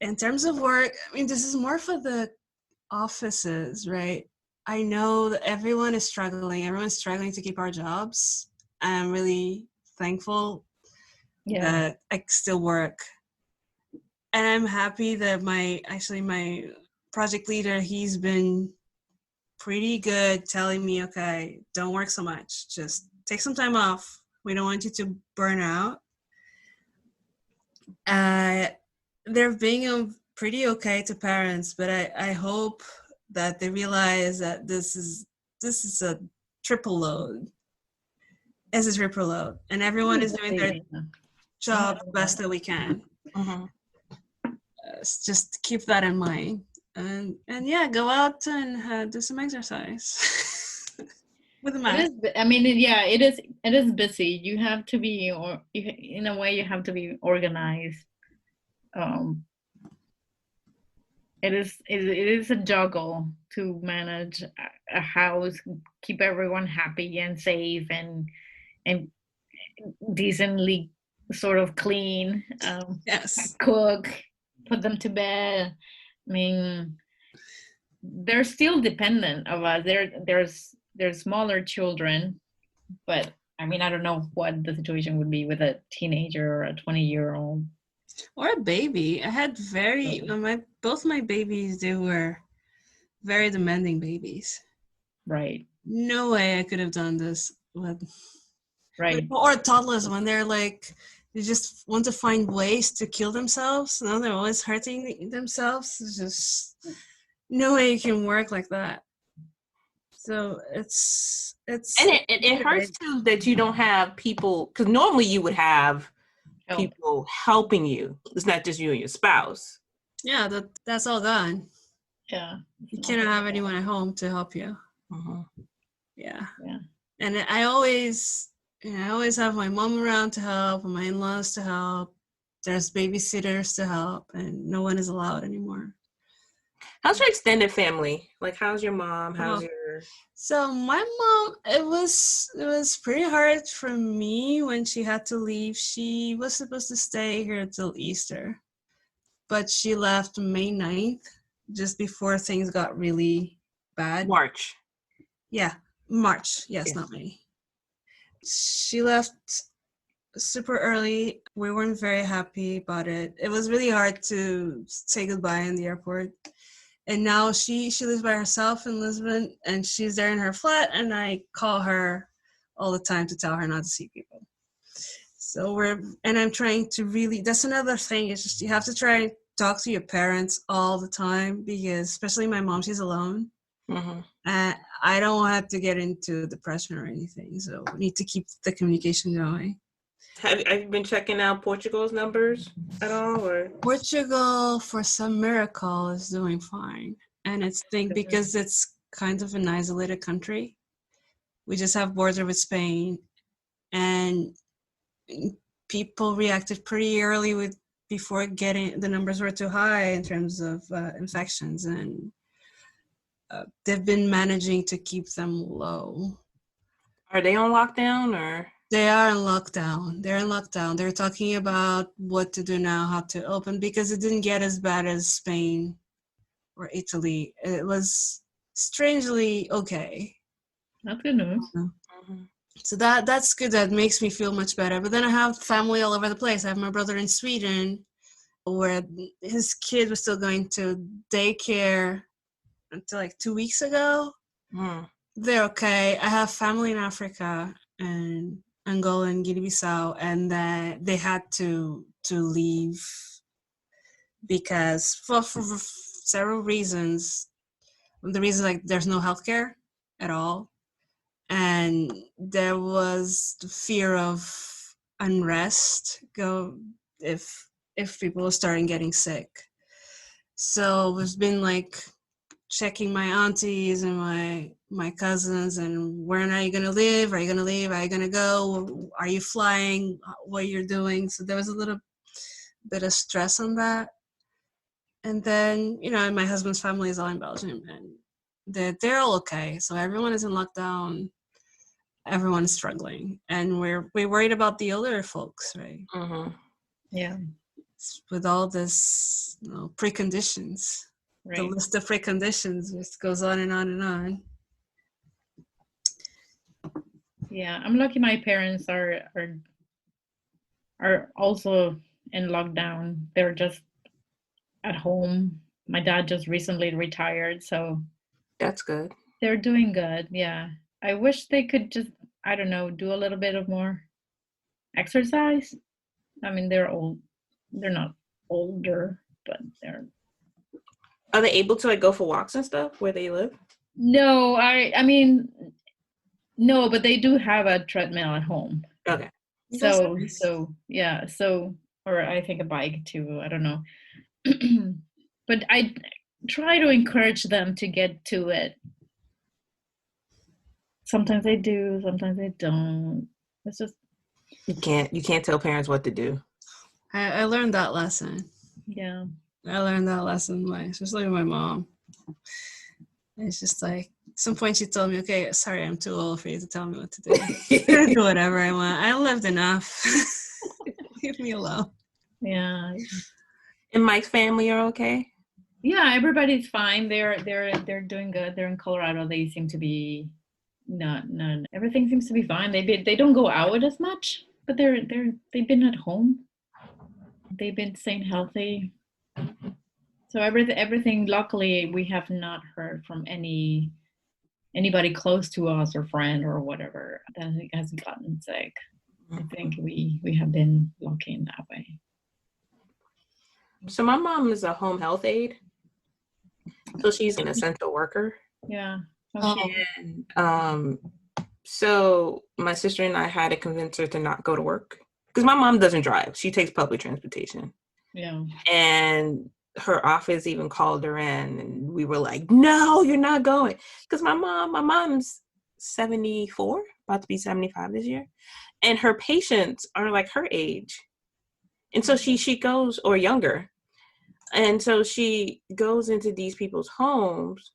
in terms of work, I mean, this is more for the offices, right? I know that everyone is struggling. Everyone's struggling to keep our jobs. I'm really thankful that I still work. And I'm happy that my project leader, he's been pretty good telling me, okay, don't work so much. Just take some time off. We don't want you to burn out. They're being pretty okay to parents, but I hope that they realize that this is a triple load. It's a triple load, and everyone is doing their job the best that we can. Just keep that in mind, and yeah, go out and do some exercise with a mask. It is busy. You have to be, in a way, you have to be organized. It is a juggle to manage a house, keep everyone happy and safe and decently sort of clean. Yes. Cook, put them to bed. I mean, they're still dependent of us. They're smaller children, but I mean, I don't know what the situation would be with a teenager or a 20-year-old. Or a baby. I had both my babies, they were very demanding babies. Right. No way I could have done this with right. Or toddlers when they're like, they just want to find ways to kill themselves. No, they're always hurting themselves. It's just no way you can work like that. So it's and it hurts too that you don't have people, because normally you would have people helping you. It's not just you and your spouse. Yeah, that's all gone. Yeah, you cannot have anyone at home to help you. Yeah. Yeah. And I always have my mom around to help and my in-laws to help. There's babysitters to help, and no one is allowed anymore. How's your extended family? Like, how's your mom? How's your... So my mom, it was pretty hard for me when she had to leave. She was supposed to stay here till Easter, but she left May 9th, just before things got really bad. March. Yeah, March. Yes, not May. She left super early. We weren't very happy about it. It was really hard to say goodbye in the airport. And now she lives by herself in Lisbon, and she's there in her flat, and I call her all the time to tell her not to see people. So I'm trying to really, that's another thing, is just you have to try and talk to your parents all the time, because especially my mom, she's alone. And I don't want her to get into depression or anything, so we need to keep the communication going. Have you been checking out Portugal's numbers at all? Or? Portugal, for some miracle, is doing fine. And it's because it's kind of an isolated country. We just have border with Spain. And people reacted pretty early before the numbers were too high in terms of infections. And they've been managing to keep them low. Are they on lockdown or? They are in lockdown. They're in lockdown. They're talking about what to do now, how to open, because it didn't get as bad as Spain or Italy. It was strangely okay. That's good news. So that's good. That makes me feel much better. But then I have family all over the place. I have my brother in Sweden, where his kid was still going to daycare until like 2 weeks ago. They're okay. I have family in Africa and Angola and Guinea-Bissau, and they had to leave because for several reasons. The reason, like, there's no healthcare at all, and there was the fear of unrest if people are starting getting sick. So we've been like checking my aunties and my cousins, and where are you going to live? Are you going to leave? Are you going to go? Are you flying? What you're doing? So there was a little bit of stress on that. And then, my husband's family is all in Belgium, and they're all okay. So everyone is in lockdown. Everyone is struggling, and we're worried about the older folks, right? Mm-hmm. Yeah. With all this, preconditions. Right. The list of preconditions just goes on and on and on. Yeah, I'm lucky my parents are also in lockdown. They're just at home. My dad just recently retired, so That's good. they're doing good. Yeah. I wish they could just, I don't know, do a little bit of more exercise. I mean, they're old. They're not older, but they're. Are they able to like go for walks and stuff where they live? No, I mean, no, but they do have a treadmill at home. Okay. So yeah, or I think a bike too. I don't know. But I try to encourage them to get to it. Sometimes they do, sometimes they don't. It's just You can't tell parents what to do. I learned that lesson. yeah. I learned that lesson, especially with my mom. It's just like, at some point she told me, okay, sorry, I'm too old for you to tell me what to do. I'm gonna do whatever I want. I lived enough. Leave me alone. Yeah. And Mike's family are okay? Yeah, everybody's fine. They're doing good. They're in Colorado. They seem to be none. Everything seems to be fine. They don't go out as much, but they've been at home. They've been staying healthy. So everything. Luckily, we have not heard from anybody close to us or friend or whatever that has gotten sick. I think we have been lucky in that way. So my mom is a home health aide. So she's an essential worker. Yeah. And so my sister and I had to convince her to not go to work because my mom doesn't drive. She takes public transportation. Yeah. And her office even called her in and we were like, no, you're not going. Because my mom's 74, about to be 75 this year. And her patients are like her age. And so she goes, or younger. And so she goes into these people's homes.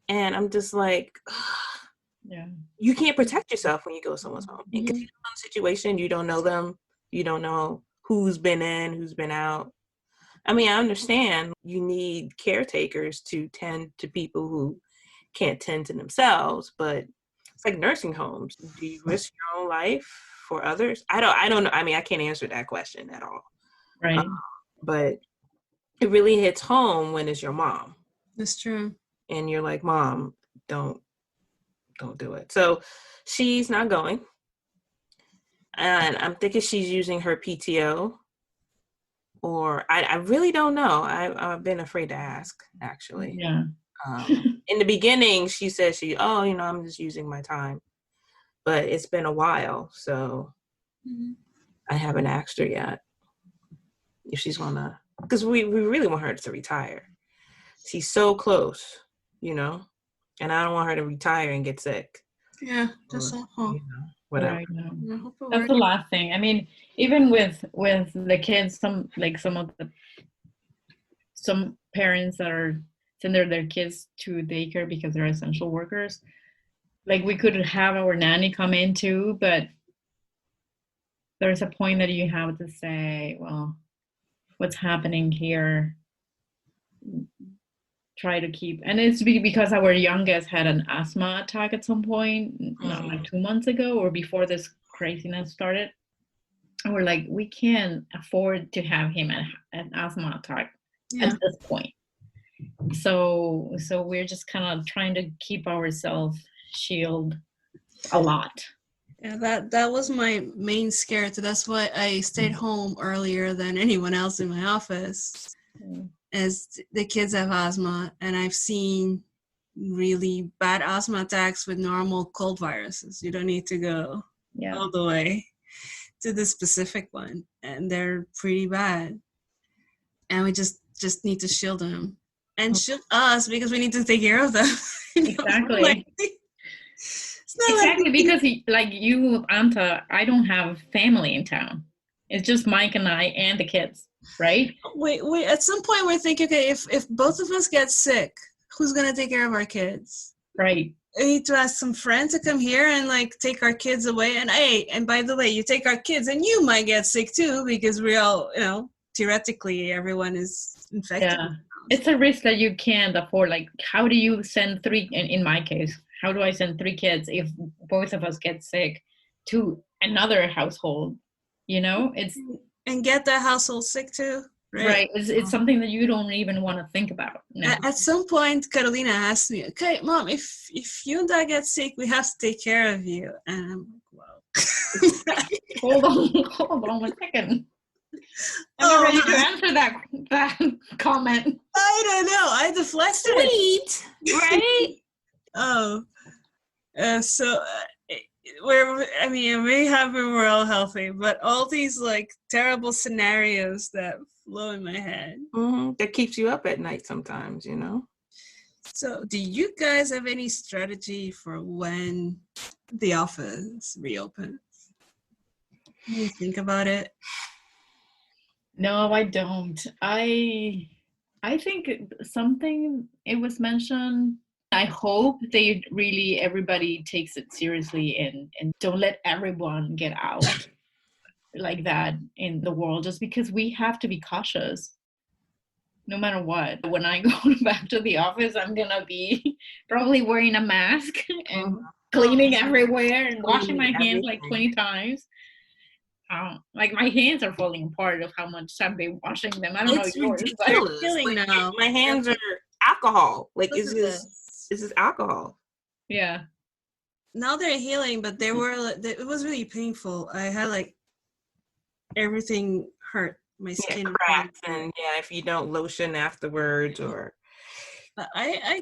And I'm just like, yeah, you can't protect yourself when you go to someone's home. Because you don't know the situation, you don't know them, you don't know who's been in, who's been out. I mean, I understand you need caretakers to tend to people who can't tend to themselves, but it's like nursing homes. Do you risk your own life for others? I don't know. I mean, I can't answer that question at all. right. But it really hits home when it's your mom. That's true. And you're like, Mom, don't do it. So she's not going. And I'm thinking she's using her PTO. Or I really don't know. I've been afraid to ask, actually. Yeah. In the beginning, she said I'm just using my time. But it's been a while, so I haven't asked her yet if she's gonna, because we really want her to retire. She's so close, and I don't want her to retire and get sick. Yeah, that's awful. Whatever. Right, no. That's the last thing. I mean, even with the kids, some parents that are sending their kids to daycare because they're essential workers. Like, we could have our nanny come in too, but there's a point that you have to say, well, what's happening here? Try to keep, and it's because our youngest had an asthma attack at some point, not like 2 months ago or before this craziness started. And we're like, we can't afford to have him an asthma attack at this point. So we're just kind of trying to keep ourselves shield a lot. Yeah, that was my main scare. So that's why I stayed home earlier than anyone else in my office. As the kids have asthma, and I've seen really bad asthma attacks with normal cold viruses. You don't need to go all the way to the specific one, and they're pretty bad. And we just need to shield them and shield us because we need to take care of them. Exactly. Exactly, because like you, Anta, I don't have family in town. It's just Mike and I and the kids. Right? Wait. At some point, we're thinking, okay, if both of us get sick, who's gonna take care of our kids? Right. I need to ask some friends to come here and like take our kids away. And hey, and by the way, you take our kids and you might get sick too, because we all, theoretically everyone is infected. Yeah. It's a risk that you can't afford. Like, how do you send three, in my case, how do I send 3 kids if both of us get sick to another household? It's and get that household sick too. right. It's something that you don't even want to think about. No. At some point, Carolina asked me, "Okay, Mom, if you and Dad get sick, we have to take care of you." And I'm like, "Wow." Hold on 1 second. I'm not ready to answer that comment. I don't know. I deflected Sweet, right? I'm really happy we're all healthy, but all these like terrible scenarios that flow in my head. That keeps you up at night sometimes, So, do you guys have any strategy for when the office reopens? Can you think about it? No, I don't. I think something it was mentioned. I hope everybody takes it seriously and don't let everyone get out like that in the world, just because we have to be cautious no matter what. When I go back to the office, I'm gonna be probably wearing a mask and cleaning everywhere and washing my hands like 20 times. Like my hands are falling apart of how much I've been washing them. I don't know yours. Ridiculous. Feeling now. My hands are alcohol. Like this is alcohol. Yeah. Now they're healing, but it was really painful. I had like everything hurt. My skin cracks, and if you don't lotion afterwards, or I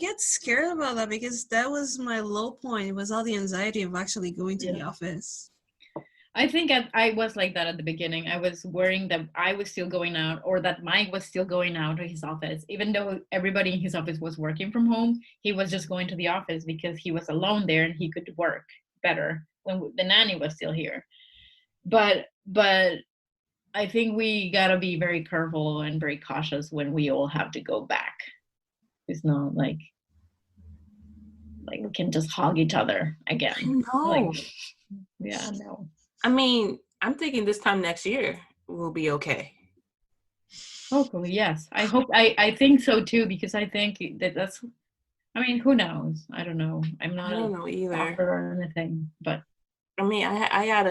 get scared about that, because that was my low point. It was all the anxiety of actually going to the office. I think I was like that at the beginning. I was worrying that I was still going out, or that Mike was still going out to his office. Even though everybody in his office was working from home, he was just going to the office because he was alone there and he could work better when the nanny was still here. But I think we gotta be very careful and very cautious when we all have to go back. It's not like we can just hug each other again. No. No. I mean, I'm thinking this time next year we'll be okay. Hopefully, yes. I think so too, because I think that's. I mean, who knows? I don't know. I don't know either. Doctor or anything, but I mean, I had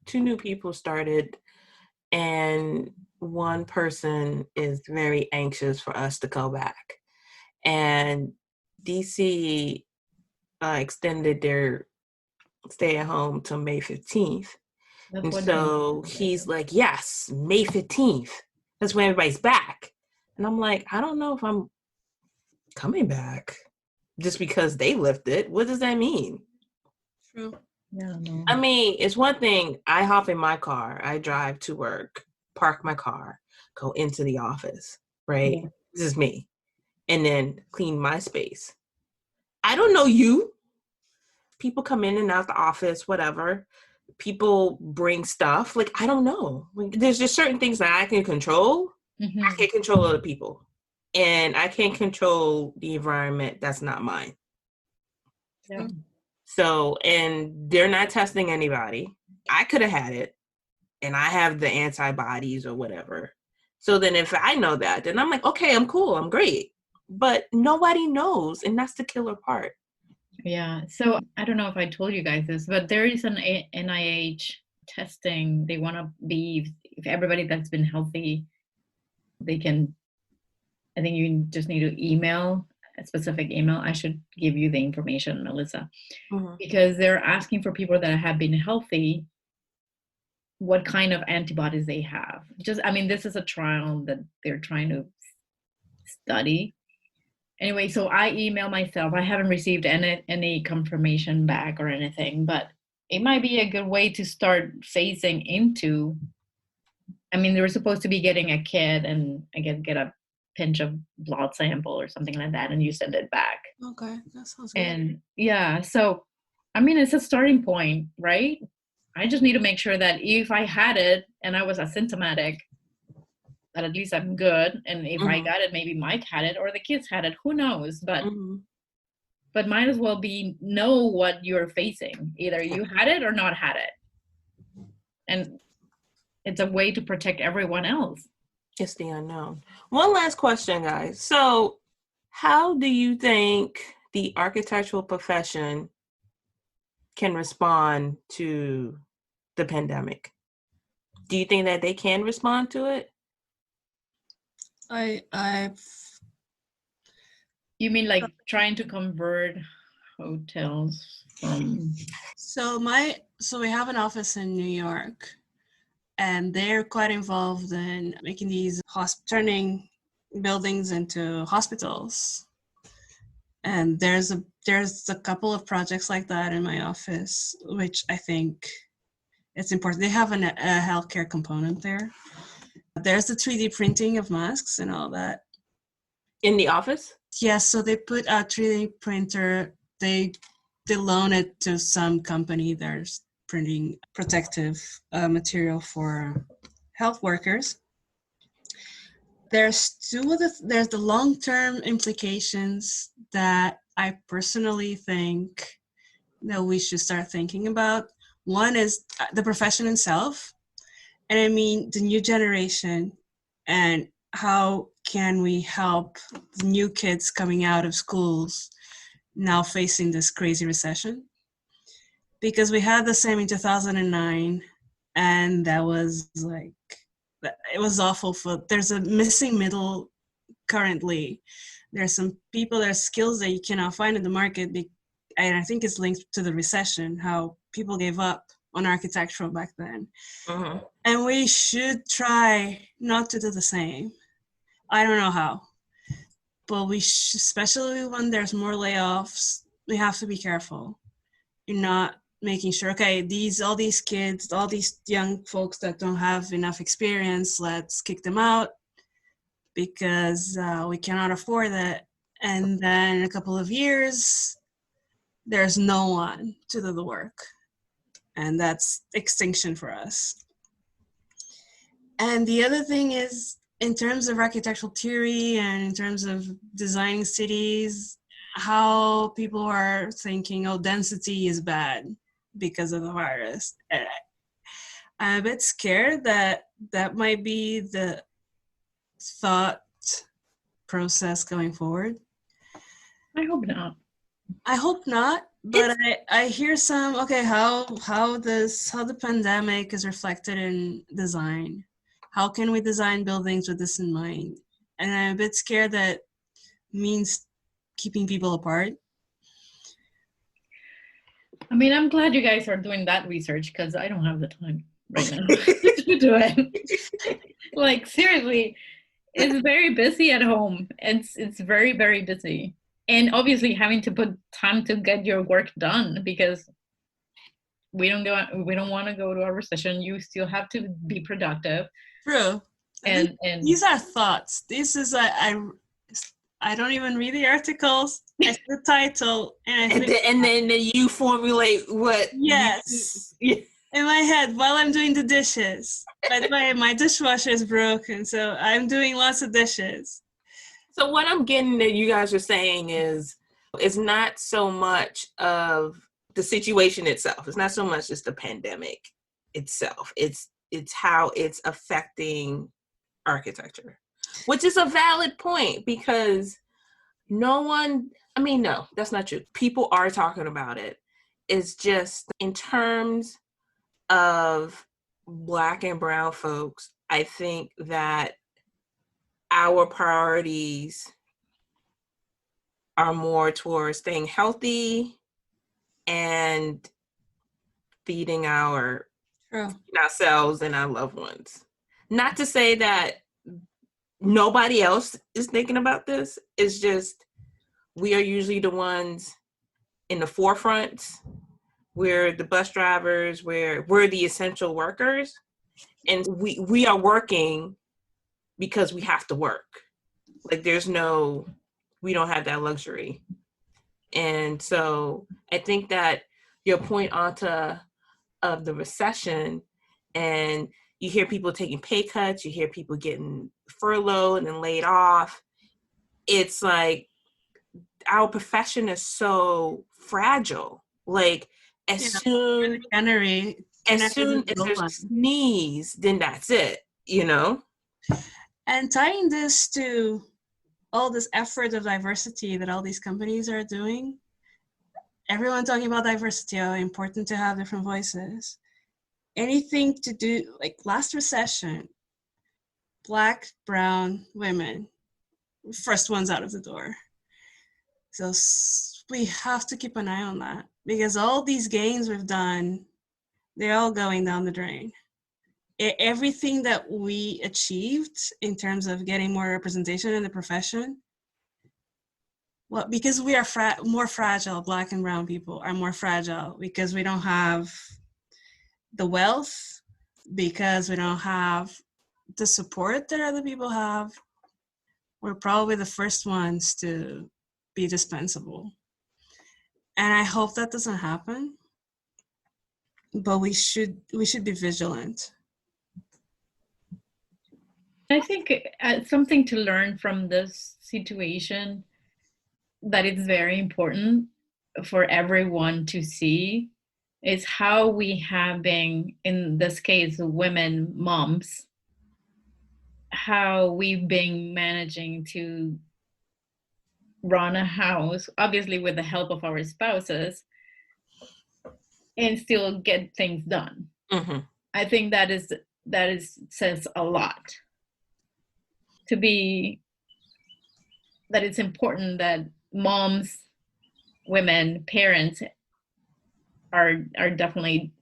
two new people started, and one person is very anxious for us to go back, and DC extended their stay at home till May 15th. And so he's like, yes, May 15th. That's when everybody's back. And I'm like, I don't know if I'm coming back just because they lifted. What does that mean? True. Yeah, no. I mean, it's one thing. I hop in my car. I drive to work, park my car, go into the office, right? Yeah. This is me. And then clean my space. I don't know you. People come in and out the office, whatever. People bring stuff. Like, I don't know. Like, there's just certain things that I can control. Mm-hmm. I can't control other people. And I can't control the environment that's not mine. Yeah. So, and they're not testing anybody. I could have had it. And I have the antibodies or whatever. So then if I know that, then I'm like, okay, I'm cool. I'm great. But nobody knows. And that's the killer part. Yeah. So I don't know if I told you guys this, but there is an NIH testing. They want to be, if everybody that's been healthy, they can, I think you just need to email a specific email. I should give you the information, Melissa, because they're asking for people that have been healthy, what kind of antibodies they have. This is a trial that they're trying to study. Anyway, so I email myself. I haven't received any confirmation back or anything, but it might be a good way to start phasing into. They were supposed to be getting a kit and get a pinch of blood sample or something like that, and you send it back. Okay, that sounds good. And yeah, so it's a starting point, right? I just need to make sure that if I had it and I was asymptomatic, that at least I'm good. And if I Mhm. got it, maybe Mike had it or the kids had it. Who knows? Mhm. But might as well know what you're facing. Either you had it or not had it. And it's a way to protect everyone else. It's the unknown. One last question, guys. So, how do you think the architectural profession can respond to the pandemic? Do you think that they can respond to it? You mean like trying to convert hotels from... So we have an office in New York, and they're quite involved in making these turning buildings into hospitals. And there's a couple of projects like that in my office, which I think it's important. They have a healthcare component there. There's the 3D printing of masks and all that. In the office? Yes, so they put a 3D printer, they loan it to some company that's printing protective material for health workers. There's the long-term implications that I personally think that we should start thinking about. One is the profession itself, and I mean the new generation, and how can we help the new kids coming out of schools now facing this crazy recession? Because we had the same in 2009, and that was like, it was awful. There's a missing middle currently. There's some people, there's skills that you cannot find in the market, and I think it's linked to the recession, how people gave up on architectural back then. Mm-hmm. And we should try not to do the same. I don't know how, but especially when there's more layoffs, we have to be careful. You're not making sure, okay, all these kids, all these young folks that don't have enough experience, let's kick them out because we cannot afford it. And then in a couple of years, there's no one to do the work. And that's extinction for us. And the other thing is, in terms of architectural theory and in terms of designing cities, how people are thinking, oh, density is bad because of the virus. And I'm a bit scared that might be the thought process going forward. I hope not. I hope not, but I hear some, okay, how the pandemic is reflected in design. How can we design buildings with this in mind? And I'm a bit scared that means keeping people apart. I mean, I'm glad you guys are doing that research because I don't have the time right now to do it. Like, seriously, it's very busy at home. It's very, very busy. And obviously having to put time to get your work done because we don't want to go to a recession. You still have to be productive. True. And these are thoughts. This is I don't even read the articles. I see the title and then you formulate what. Yes. In my head while I'm doing the dishes. By the way, my dishwasher is broken, so I'm doing lots of dishes. So what I'm getting that you guys are saying is, it's not so much of the situation itself. It's not so much just the pandemic itself. It's how it's affecting architecture, which is a valid point because no, that's not true. People are talking about it. It's just in terms of Black and brown folks, I think that our priorities are more towards staying healthy and feeding ourselves and our loved ones. Not to say that nobody else is thinking about this. It's just we are usually the ones in the forefront. We're the bus drivers. We're the essential workers. And we are working because we have to work. Like we don't have that luxury. And so I think that your point, Anta, of the recession and You hear people taking pay cuts. You hear people getting furloughed and then laid off. It's like our profession is so fragile. Like as soon as there's a sneeze, then that's it, you know? And tying this to all this effort of diversity that all these companies are doing, everyone talking about diversity, how important to have different voices. Anything to do, like last recession, Black, brown women, first ones out of the door. So we have to keep an eye on that, because all these gains we've done, they're all going down the drain. Everything that we achieved in terms of getting more representation in the profession, well, because we are more fragile, Black and brown people are more fragile because we don't have the wealth, because we don't have the support that other people have. We're probably the first ones to be dispensable. And I hope that doesn't happen, but we should be vigilant. I think something to learn from this situation, that it's very important for everyone to see, is how we have been, in this case, women moms, how we've been managing to run a house, obviously with the help of our spouses, and still get things done. Mm-hmm. I think that says a lot. To be that it's important that moms, women, parents are definitely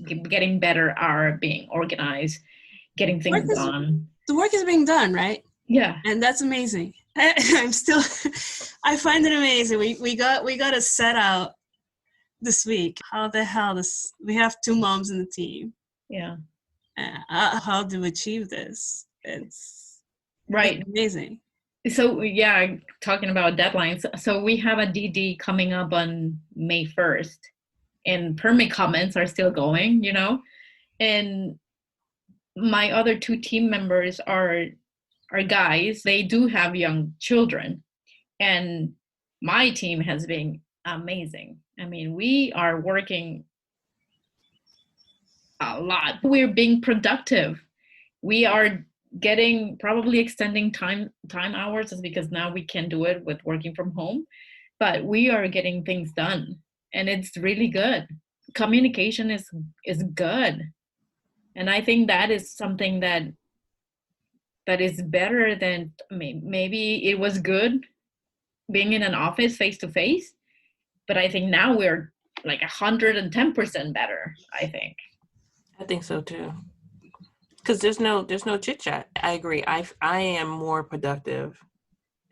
getting better, are being organized, getting things done. The work is being done, right? Yeah. And that's amazing. I find it amazing. We got a set out this week. How the hell we have 2 moms in the team. Yeah. How do we achieve this? It's amazing. So yeah, talking about deadlines. So we have a DD coming up on May 1st, and permit comments are still going, you know, and my other 2 team members are guys. They do have young children, and my team has been amazing. I mean, we are working a lot. We're being productive. We are probably extending time hours, is because now we can do it with working from home, but we are getting things done, and it's really good. Communication is good, and I think that is something that is better than, maybe it was good being in an office face to face, but I think now we're like 110% better. I think so too. Because there's no chit chat. I agree. I am more productive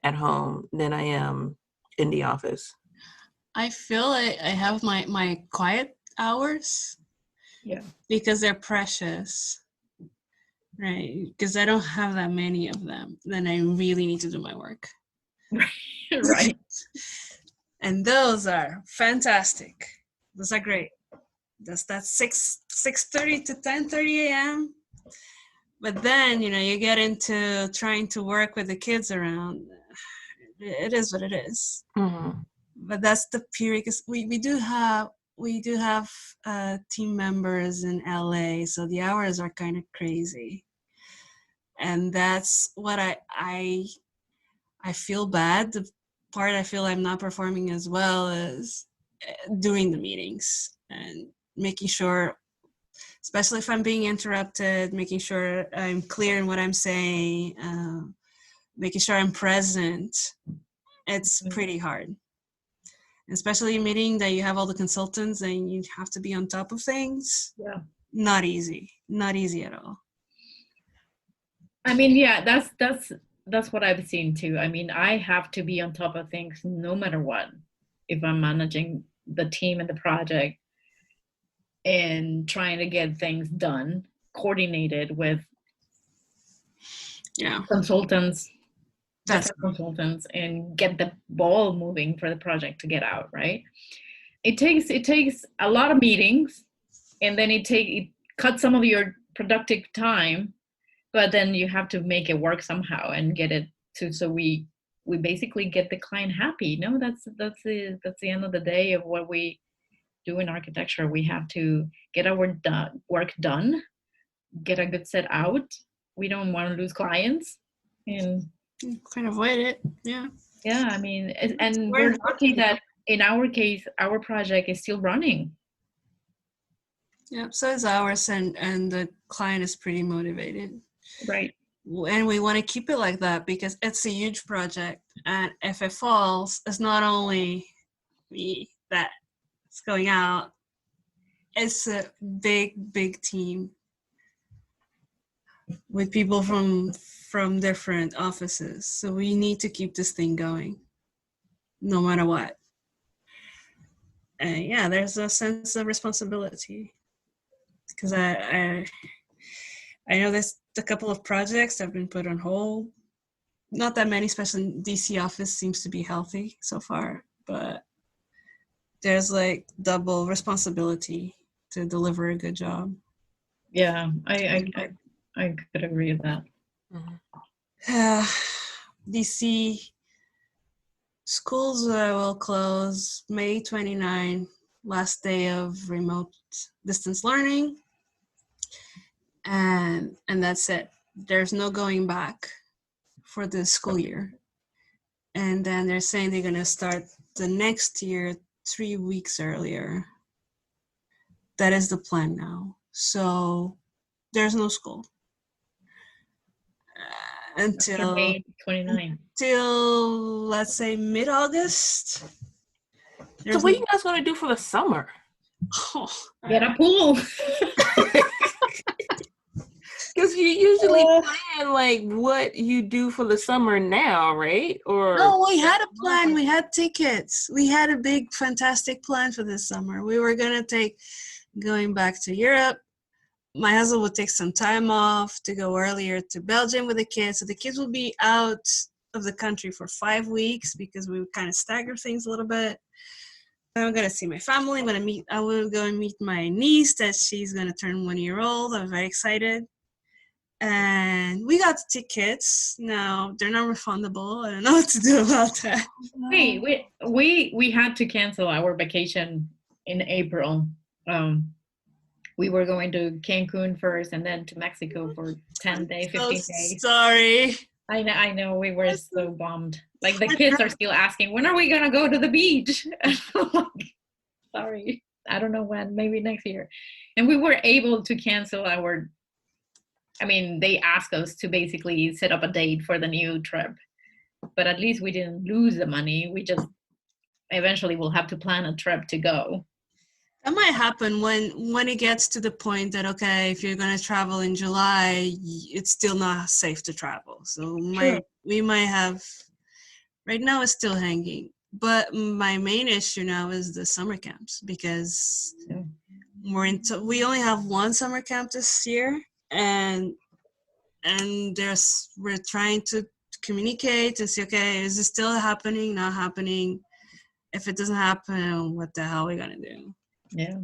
at home than I am in the office. I feel I have my quiet hours. Yeah. Because they're precious, right? Because I don't have that many of them. Then I really need to do my work. Right. And those are fantastic. Those are great. That's 6:30 to 10:30 a.m. But then, you get into trying to work with the kids around. It is what it is. Mm-hmm. But that's the period, because we do have team members in LA, so the hours are kind of crazy. And that's what I feel bad. The part I feel I'm not performing as well is doing the meetings and making sure, especially if I'm being interrupted, making sure I'm clear in what I'm saying, making sure I'm present. It's pretty hard. Especially a meeting that you have all the consultants and you have to be on top of things. Yeah. Not easy at all. I mean, yeah, that's what I've seen too. I mean, I have to be on top of things no matter what, if I'm managing the team and the project and trying to get things done, coordinated with consultants, consultants, and get the ball moving for the project to get out, right? It takes a lot of meetings, and then it cut some of your productive time, but then you have to make it work somehow and get it to, so we basically get the client happy. No, that's the end of the day of what we do in architecture. We have to get our work done, get a good set out. We don't want to lose clients, and Can't avoid it. Yeah. yeah, I mean, and we're lucky that in our case, our project is still running. Yeah, so is ours, and the client is pretty motivated. Right. And we want to keep it like that because it's a huge project. And if it falls, it's not only me that's going out, it's a big team with people from different offices. So we need to keep this thing going no matter what. And yeah, there's a sense of responsibility because I know there's a couple of projects that have been put on hold. Not that many, especially in DC office seems to be healthy so far, but there's like double responsibility to deliver a good job. Yeah, I could agree with that. DC schools will close May 29, last day of remote distance learning. And that's it. There's no going back for the school year. And then they're saying they're going to start the next year 3 weeks earlier. That is the plan now. So there's no school until May 29. till let's say mid-August. So what are you guys going to do for the summer? Get a pool. Because you usually plan like what you do for the summer now, right? Or no, we had a plan. We had tickets. We had a big, fantastic plan for this summer. We were going back to Europe. My husband would take some time off to go earlier to Belgium with the kids. So the kids will be out of the country for 5 weeks because we would kind of stagger things a little bit. I'm going to see my family. I will go and meet my niece that she's going to turn 1 year old. I'm very excited. And we got the tickets. Now they're not refundable. I don't know what to do about that. We had to cancel our vacation in April. We were going to Cancun first and then to Mexico for 10 days, 15 days. Sorry. I know we were so bummed. Like the kids are still asking, when are we gonna go to the beach? Sorry, I don't know when. Maybe next year. And we were able to cancel they asked us to basically set up a date for the new trip, but at least we didn't lose the money. We just eventually will have to plan a trip to go. That might happen when it gets to the point that, okay, if you're going to travel in July, it's still not safe to travel. So we might have, right now it's still hanging. But my main issue now is the summer camps because we only have one summer camp this year. And we're trying to communicate and see, okay, is this still happening, not happening? If it doesn't happen, what the hell are we going to do? Yeah.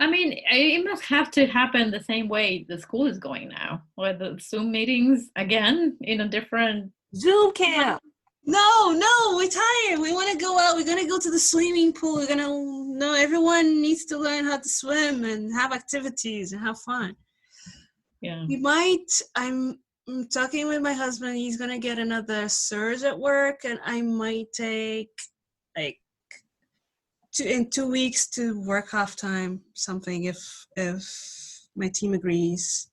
It must have to happen the same way the school is going now, with the Zoom meetings again in a different Zoom camp. No, we're tired. We want to go out. We're going to go to the swimming pool. Everyone needs to learn how to swim and have activities and have fun. Yeah. I'm talking with my husband. He's going to get another surge at work, and I might take in 2 weeks to work half-time, something if my team agrees,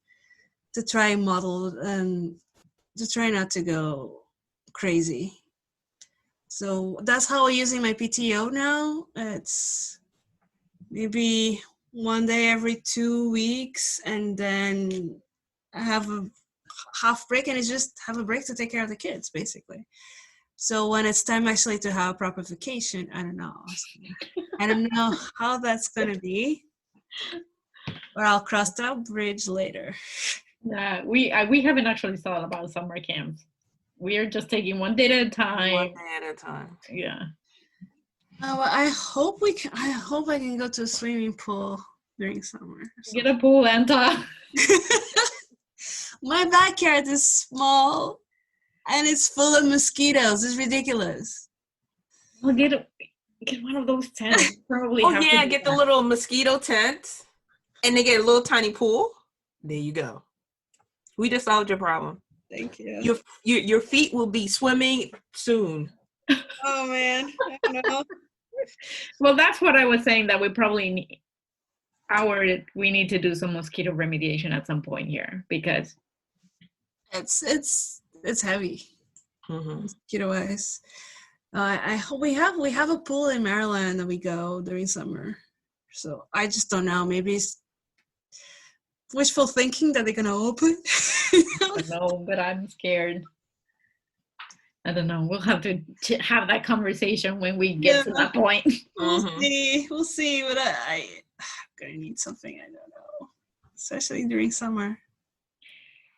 to try model and to try not to go crazy. So that's how I'm using my PTO now. It's maybe one day every 2 weeks, and then I have a half break, and it's just have a break to take care of the kids, basically. So when it's time actually to have a proper vacation, I don't know. I don't know how that's going to be, but I'll cross that bridge later. We haven't actually thought about summer camps. We're just taking one day at a time. One day at a time. Yeah. I hope I can go to a swimming pool during summer. So. Get a pool, Anta. My backyard is small and it's full of mosquitoes. It's ridiculous. Well, get one of those tents. Probably Oh have to yeah, do get that. the little mosquito tent, and they get a little tiny pool. There you go. We just solved your problem. Thank you. Your feet will be swimming soon. Oh man, I don't know. Well, that's what I was saying, that we probably need to do some mosquito remediation at some point here, because It's heavy. Mm-hmm. Mosquito wise. I hope we have a pool in Maryland that we go during summer. So I just don't know. Maybe it's wishful thinking that they're gonna open. I know, but I'm scared. I don't know. We'll have to have that conversation when we get to that point. We'll see. But I'm gonna need something. I don't know, especially during summer.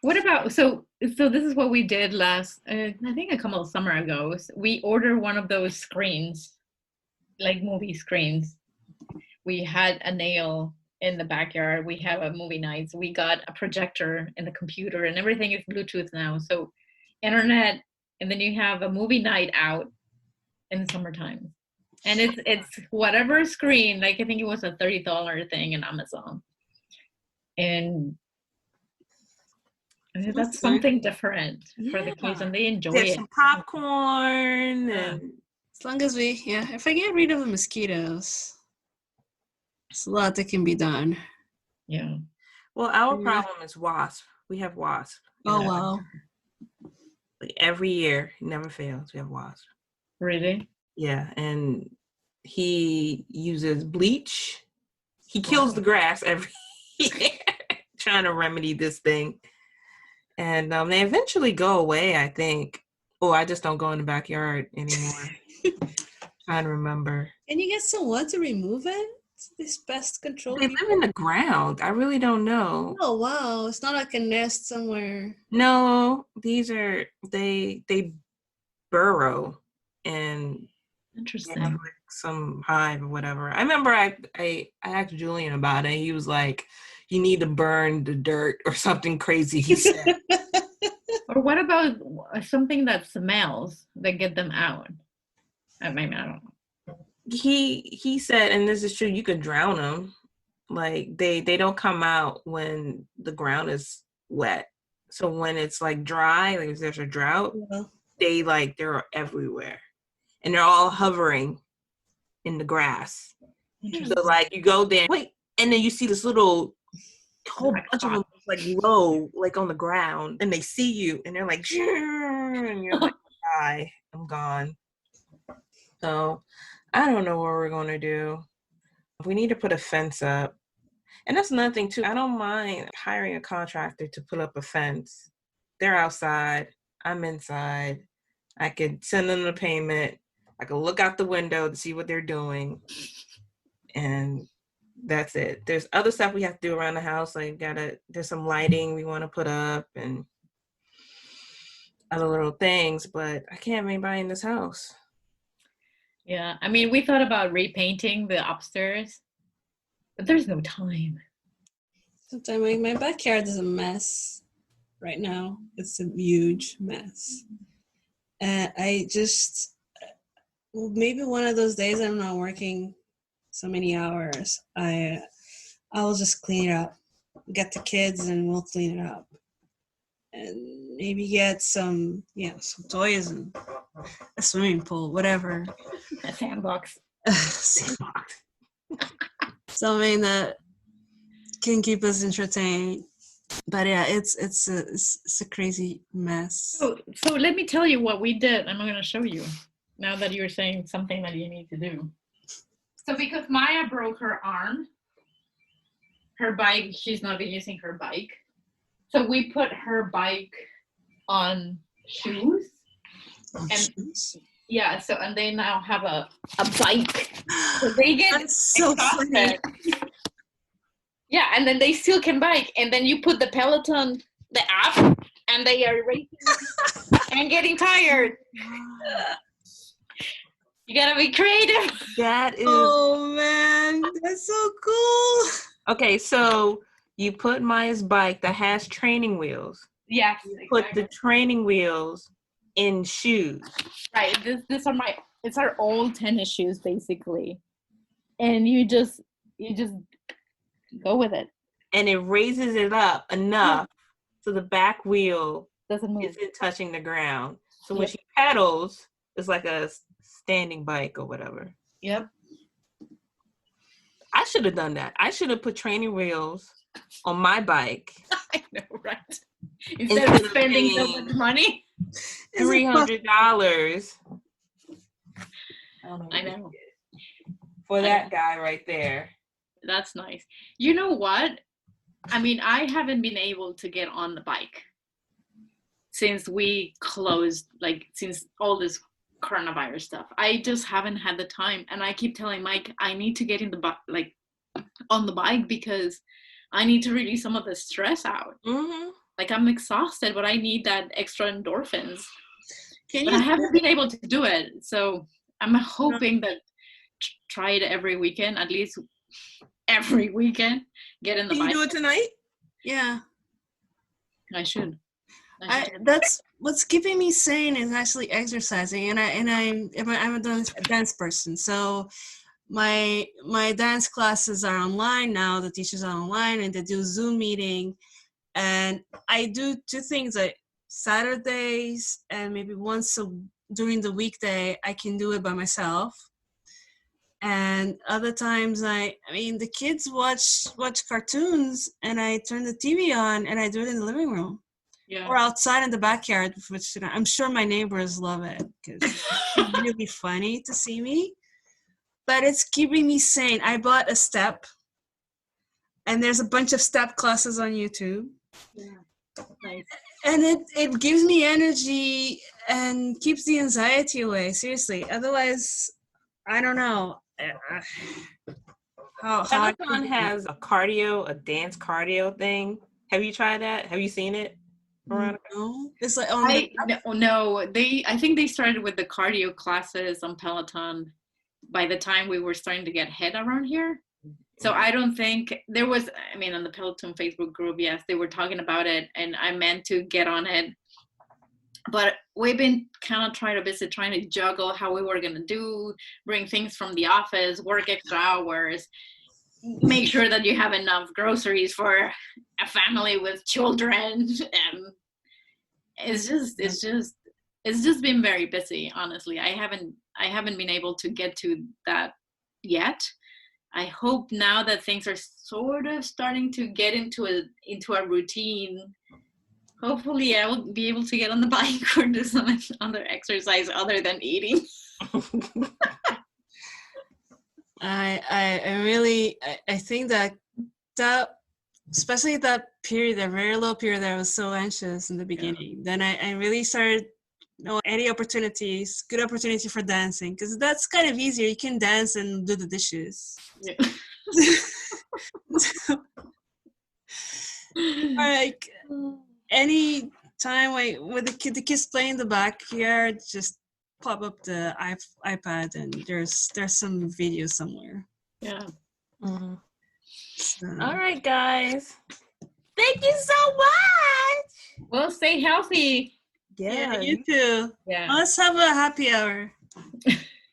What about, so this is what we did last, I think a couple of summer ago. We ordered one of those screens, like movie screens. We had a nail in the backyard. We have a movie night. So we got a projector in the computer, and everything is Bluetooth now. So internet, and then you have a movie night out in the summertime. And it's whatever screen, like I think it was a $30 thing in Amazon. And that's something different for the kids, and they enjoy Get it. some popcorn, and as long as if I get rid of the mosquitoes, there's a lot that can be done. Yeah. Well, our problem is wasp. We have wasp. Oh wow. Like every year, it never fails. We have wasp. Really? Yeah, and he uses bleach. He kills the grass every year trying to remedy this thing. And they eventually go away, I think. Oh, I just don't go in the backyard anymore. Trying to remember. Can you get someone to remove it? This pest control. They live in the ground. I really don't know. Oh wow! It's not like a nest somewhere. No, these are they burrow, and Interesting. they have like some hive or whatever. I remember I asked Julian about it. He was like, "You need to burn the dirt or something crazy." He said. Or what about something that smells that get them out? I don't know. He said, and this is true, you could drown them. Like they don't come out when the ground is wet. So when it's like dry, like if there's a drought, they're everywhere, and they're all hovering in the grass. So like you go there, wait, and then you see this little whole bunch of them like low, like on the ground, and they see you, and they're like, and you're like, bye, I'm gone. So I don't know what we're going to do. We need to put a fence up. And that's another thing, too. I don't mind hiring a contractor to put up a fence. They're outside. I'm inside. I could send them the payment. I could look out the window to see what they're doing. And that's it. There's other stuff we have to do around the house. Like there's some lighting we want to put up and other little things. But I can't have anybody in this house. Yeah, I mean, we thought about repainting the upstairs, but there's no time. Sometimes my backyard is a mess right now. It's a huge mess. I just, maybe one of those days I'm not working so many hours, I'll just clean it up, get the kids, and we'll clean it up. And maybe get some toys and a swimming pool, whatever. A sandbox. Sandbox. Something that can keep us entertained. But yeah, it's a crazy mess. So let me tell you what we did. I'm going to show you now that you're saying something that you need to do. So because Maya broke her arm, her bike, she's not been using her bike. So we put her bike on shoes. Yeah, so and they now have a bike. So they get That's so funny. Yeah, and then they still can bike. And then you put the Peloton, the app, and they are racing and getting tired. You gotta be creative. That is. Oh man, that's so cool. Okay, so you put Maya's bike that has training wheels. Yes. Put the training wheels in shoes. Right. This are it's our old tennis shoes basically. And you just go with it. And it raises it up enough so the back wheel Doesn't move. isn't touching the ground. So when she pedals, it's like a standing bike or whatever. Yep. I should have done that. I should have put training wheels on my bike. I know, right? Instead of spending so much money. $300. I know. For that guy right there. That's nice. You know what? I mean, I haven't been able to get on the bike since we closed, like since all this coronavirus stuff. I just haven't had the time, and I keep telling Mike I need to get in on the bike because I need to release some of the stress out. Mm-hmm. Like I'm exhausted, but I need that extra endorphins. But I haven't been able to do it, so I'm hoping that try it every weekend, at least every weekend. Get in the bike. Can you do it tonight? Yeah, I should. That's what's keeping me sane is actually exercising, and I'm a dance person. So my dance classes are online now. The teachers are online, and they do Zoom meeting. And I do two things. Like Saturdays and maybe once during the weekday, I can do it by myself. And other times, I mean, the kids watch cartoons, and I turn the TV on, and I do it in the living room. Yeah. Or outside in the backyard, which I'm sure my neighbors love it because it's really funny to see me. But it's keeping me sane. I bought a step, and there's a bunch of step classes on YouTube. Yeah. Nice. And it gives me energy and keeps the anxiety away. Seriously. Otherwise, I don't know. Peloton has a dance cardio thing. Have you tried that? Have you seen it, Veronica? No. It's like I think they started with the cardio classes on Peloton by the time we were starting to get hit around here. So I don't think there was, I mean, on the Peloton Facebook group, yes, they were talking about it, and I meant to get on it. But we've been kind of trying to juggle how we were going to bring things from the office, work extra hours, make sure that you have enough groceries for a family with children. It's just been very busy, honestly. I haven't been able to get to that yet. I hope now that things are sort of starting to get into a routine, hopefully I will be able to get on the bike or do some other exercise other than eating. I think that especially that period, that very low period that I was so anxious in the beginning, then I really started any opportunities, good opportunity for dancing, because that's kind of easier. You can dance and do the dishes. Yeah. Like any time with the kids play in the backyard, just pop up the iPad and there's some video somewhere. Yeah. Mm-hmm. So. All right, guys. Thank you so much. Well, stay healthy. Yeah, you too. Yeah. Let's have a happy hour.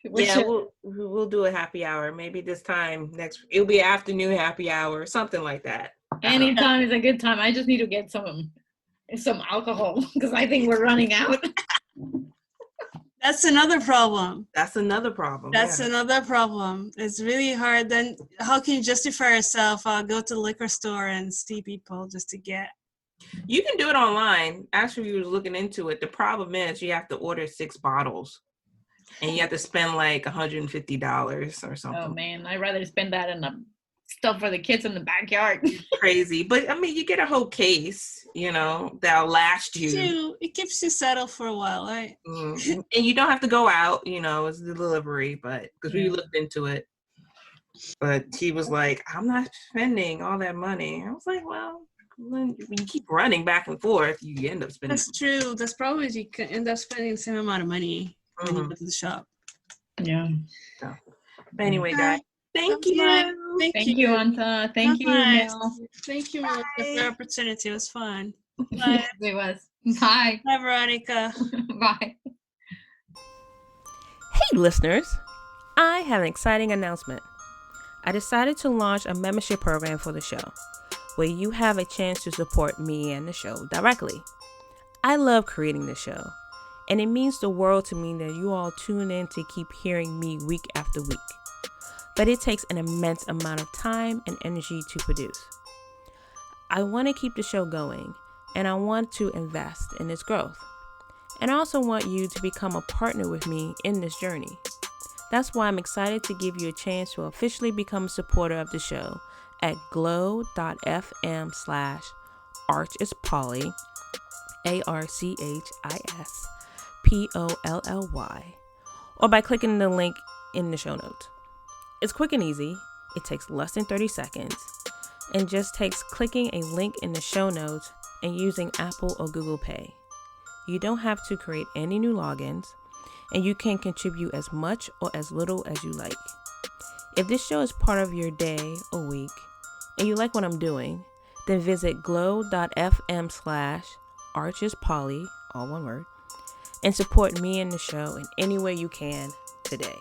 We'll do a happy hour. Maybe this time it'll be afternoon happy hour, something like that. Anytime is a good time. I just need to get some alcohol because I think we're running out. That's another problem. That's another problem. It's really hard. Then how can you justify yourself? I'll go to the liquor store and see people just to get. You can do it online. Actually, we were looking into it. The problem is you have to order 6 bottles. And you have to spend like $150 or something. Oh man, I'd rather spend that in the stuff for the kids in the backyard. Crazy. But I mean, you get a whole case, that'll last you. It keeps you settled for a while, right? Mm-hmm. And you don't have to go out, it's the delivery, but because we looked into it. But she was like, I'm not spending all that money. I was like, well, when you keep running back and forth, you end up spending. That's true. That's probably you can end up spending the same amount of money when you go to the shop. Yeah. So, but anyway, guys, thank you. Thank Thank you, Anta. Thank you, Mel. Thank you, Melissa, for the opportunity. It was fun. Bye. Yes, it was. Bye. Bye, Veronica. Bye. Hey, listeners! I have an exciting announcement. I decided to launch a membership program for the show, where you have a chance to support me and the show directly. I love creating the show, and it means the world to me that you all tune in to keep hearing me week after week. But it takes an immense amount of time and energy to produce. I want to keep the show going, and I want to invest in its growth. And I also want you to become a partner with me in this journey. That's why I'm excited to give you a chance to officially become a supporter of the show at glow.fm/archispolly, ARCHISPOLLY, or by clicking the link in the show notes. It's quick and easy. It takes less than 30 seconds and just takes clicking a link in the show notes and using Apple or Google Pay. You don't have to create any new logins, and you can contribute as much or as little as you like. If this show is part of your day or week and you like what I'm doing, then visit glow.fm/archispolly, all one word, and support me and the show in any way you can today.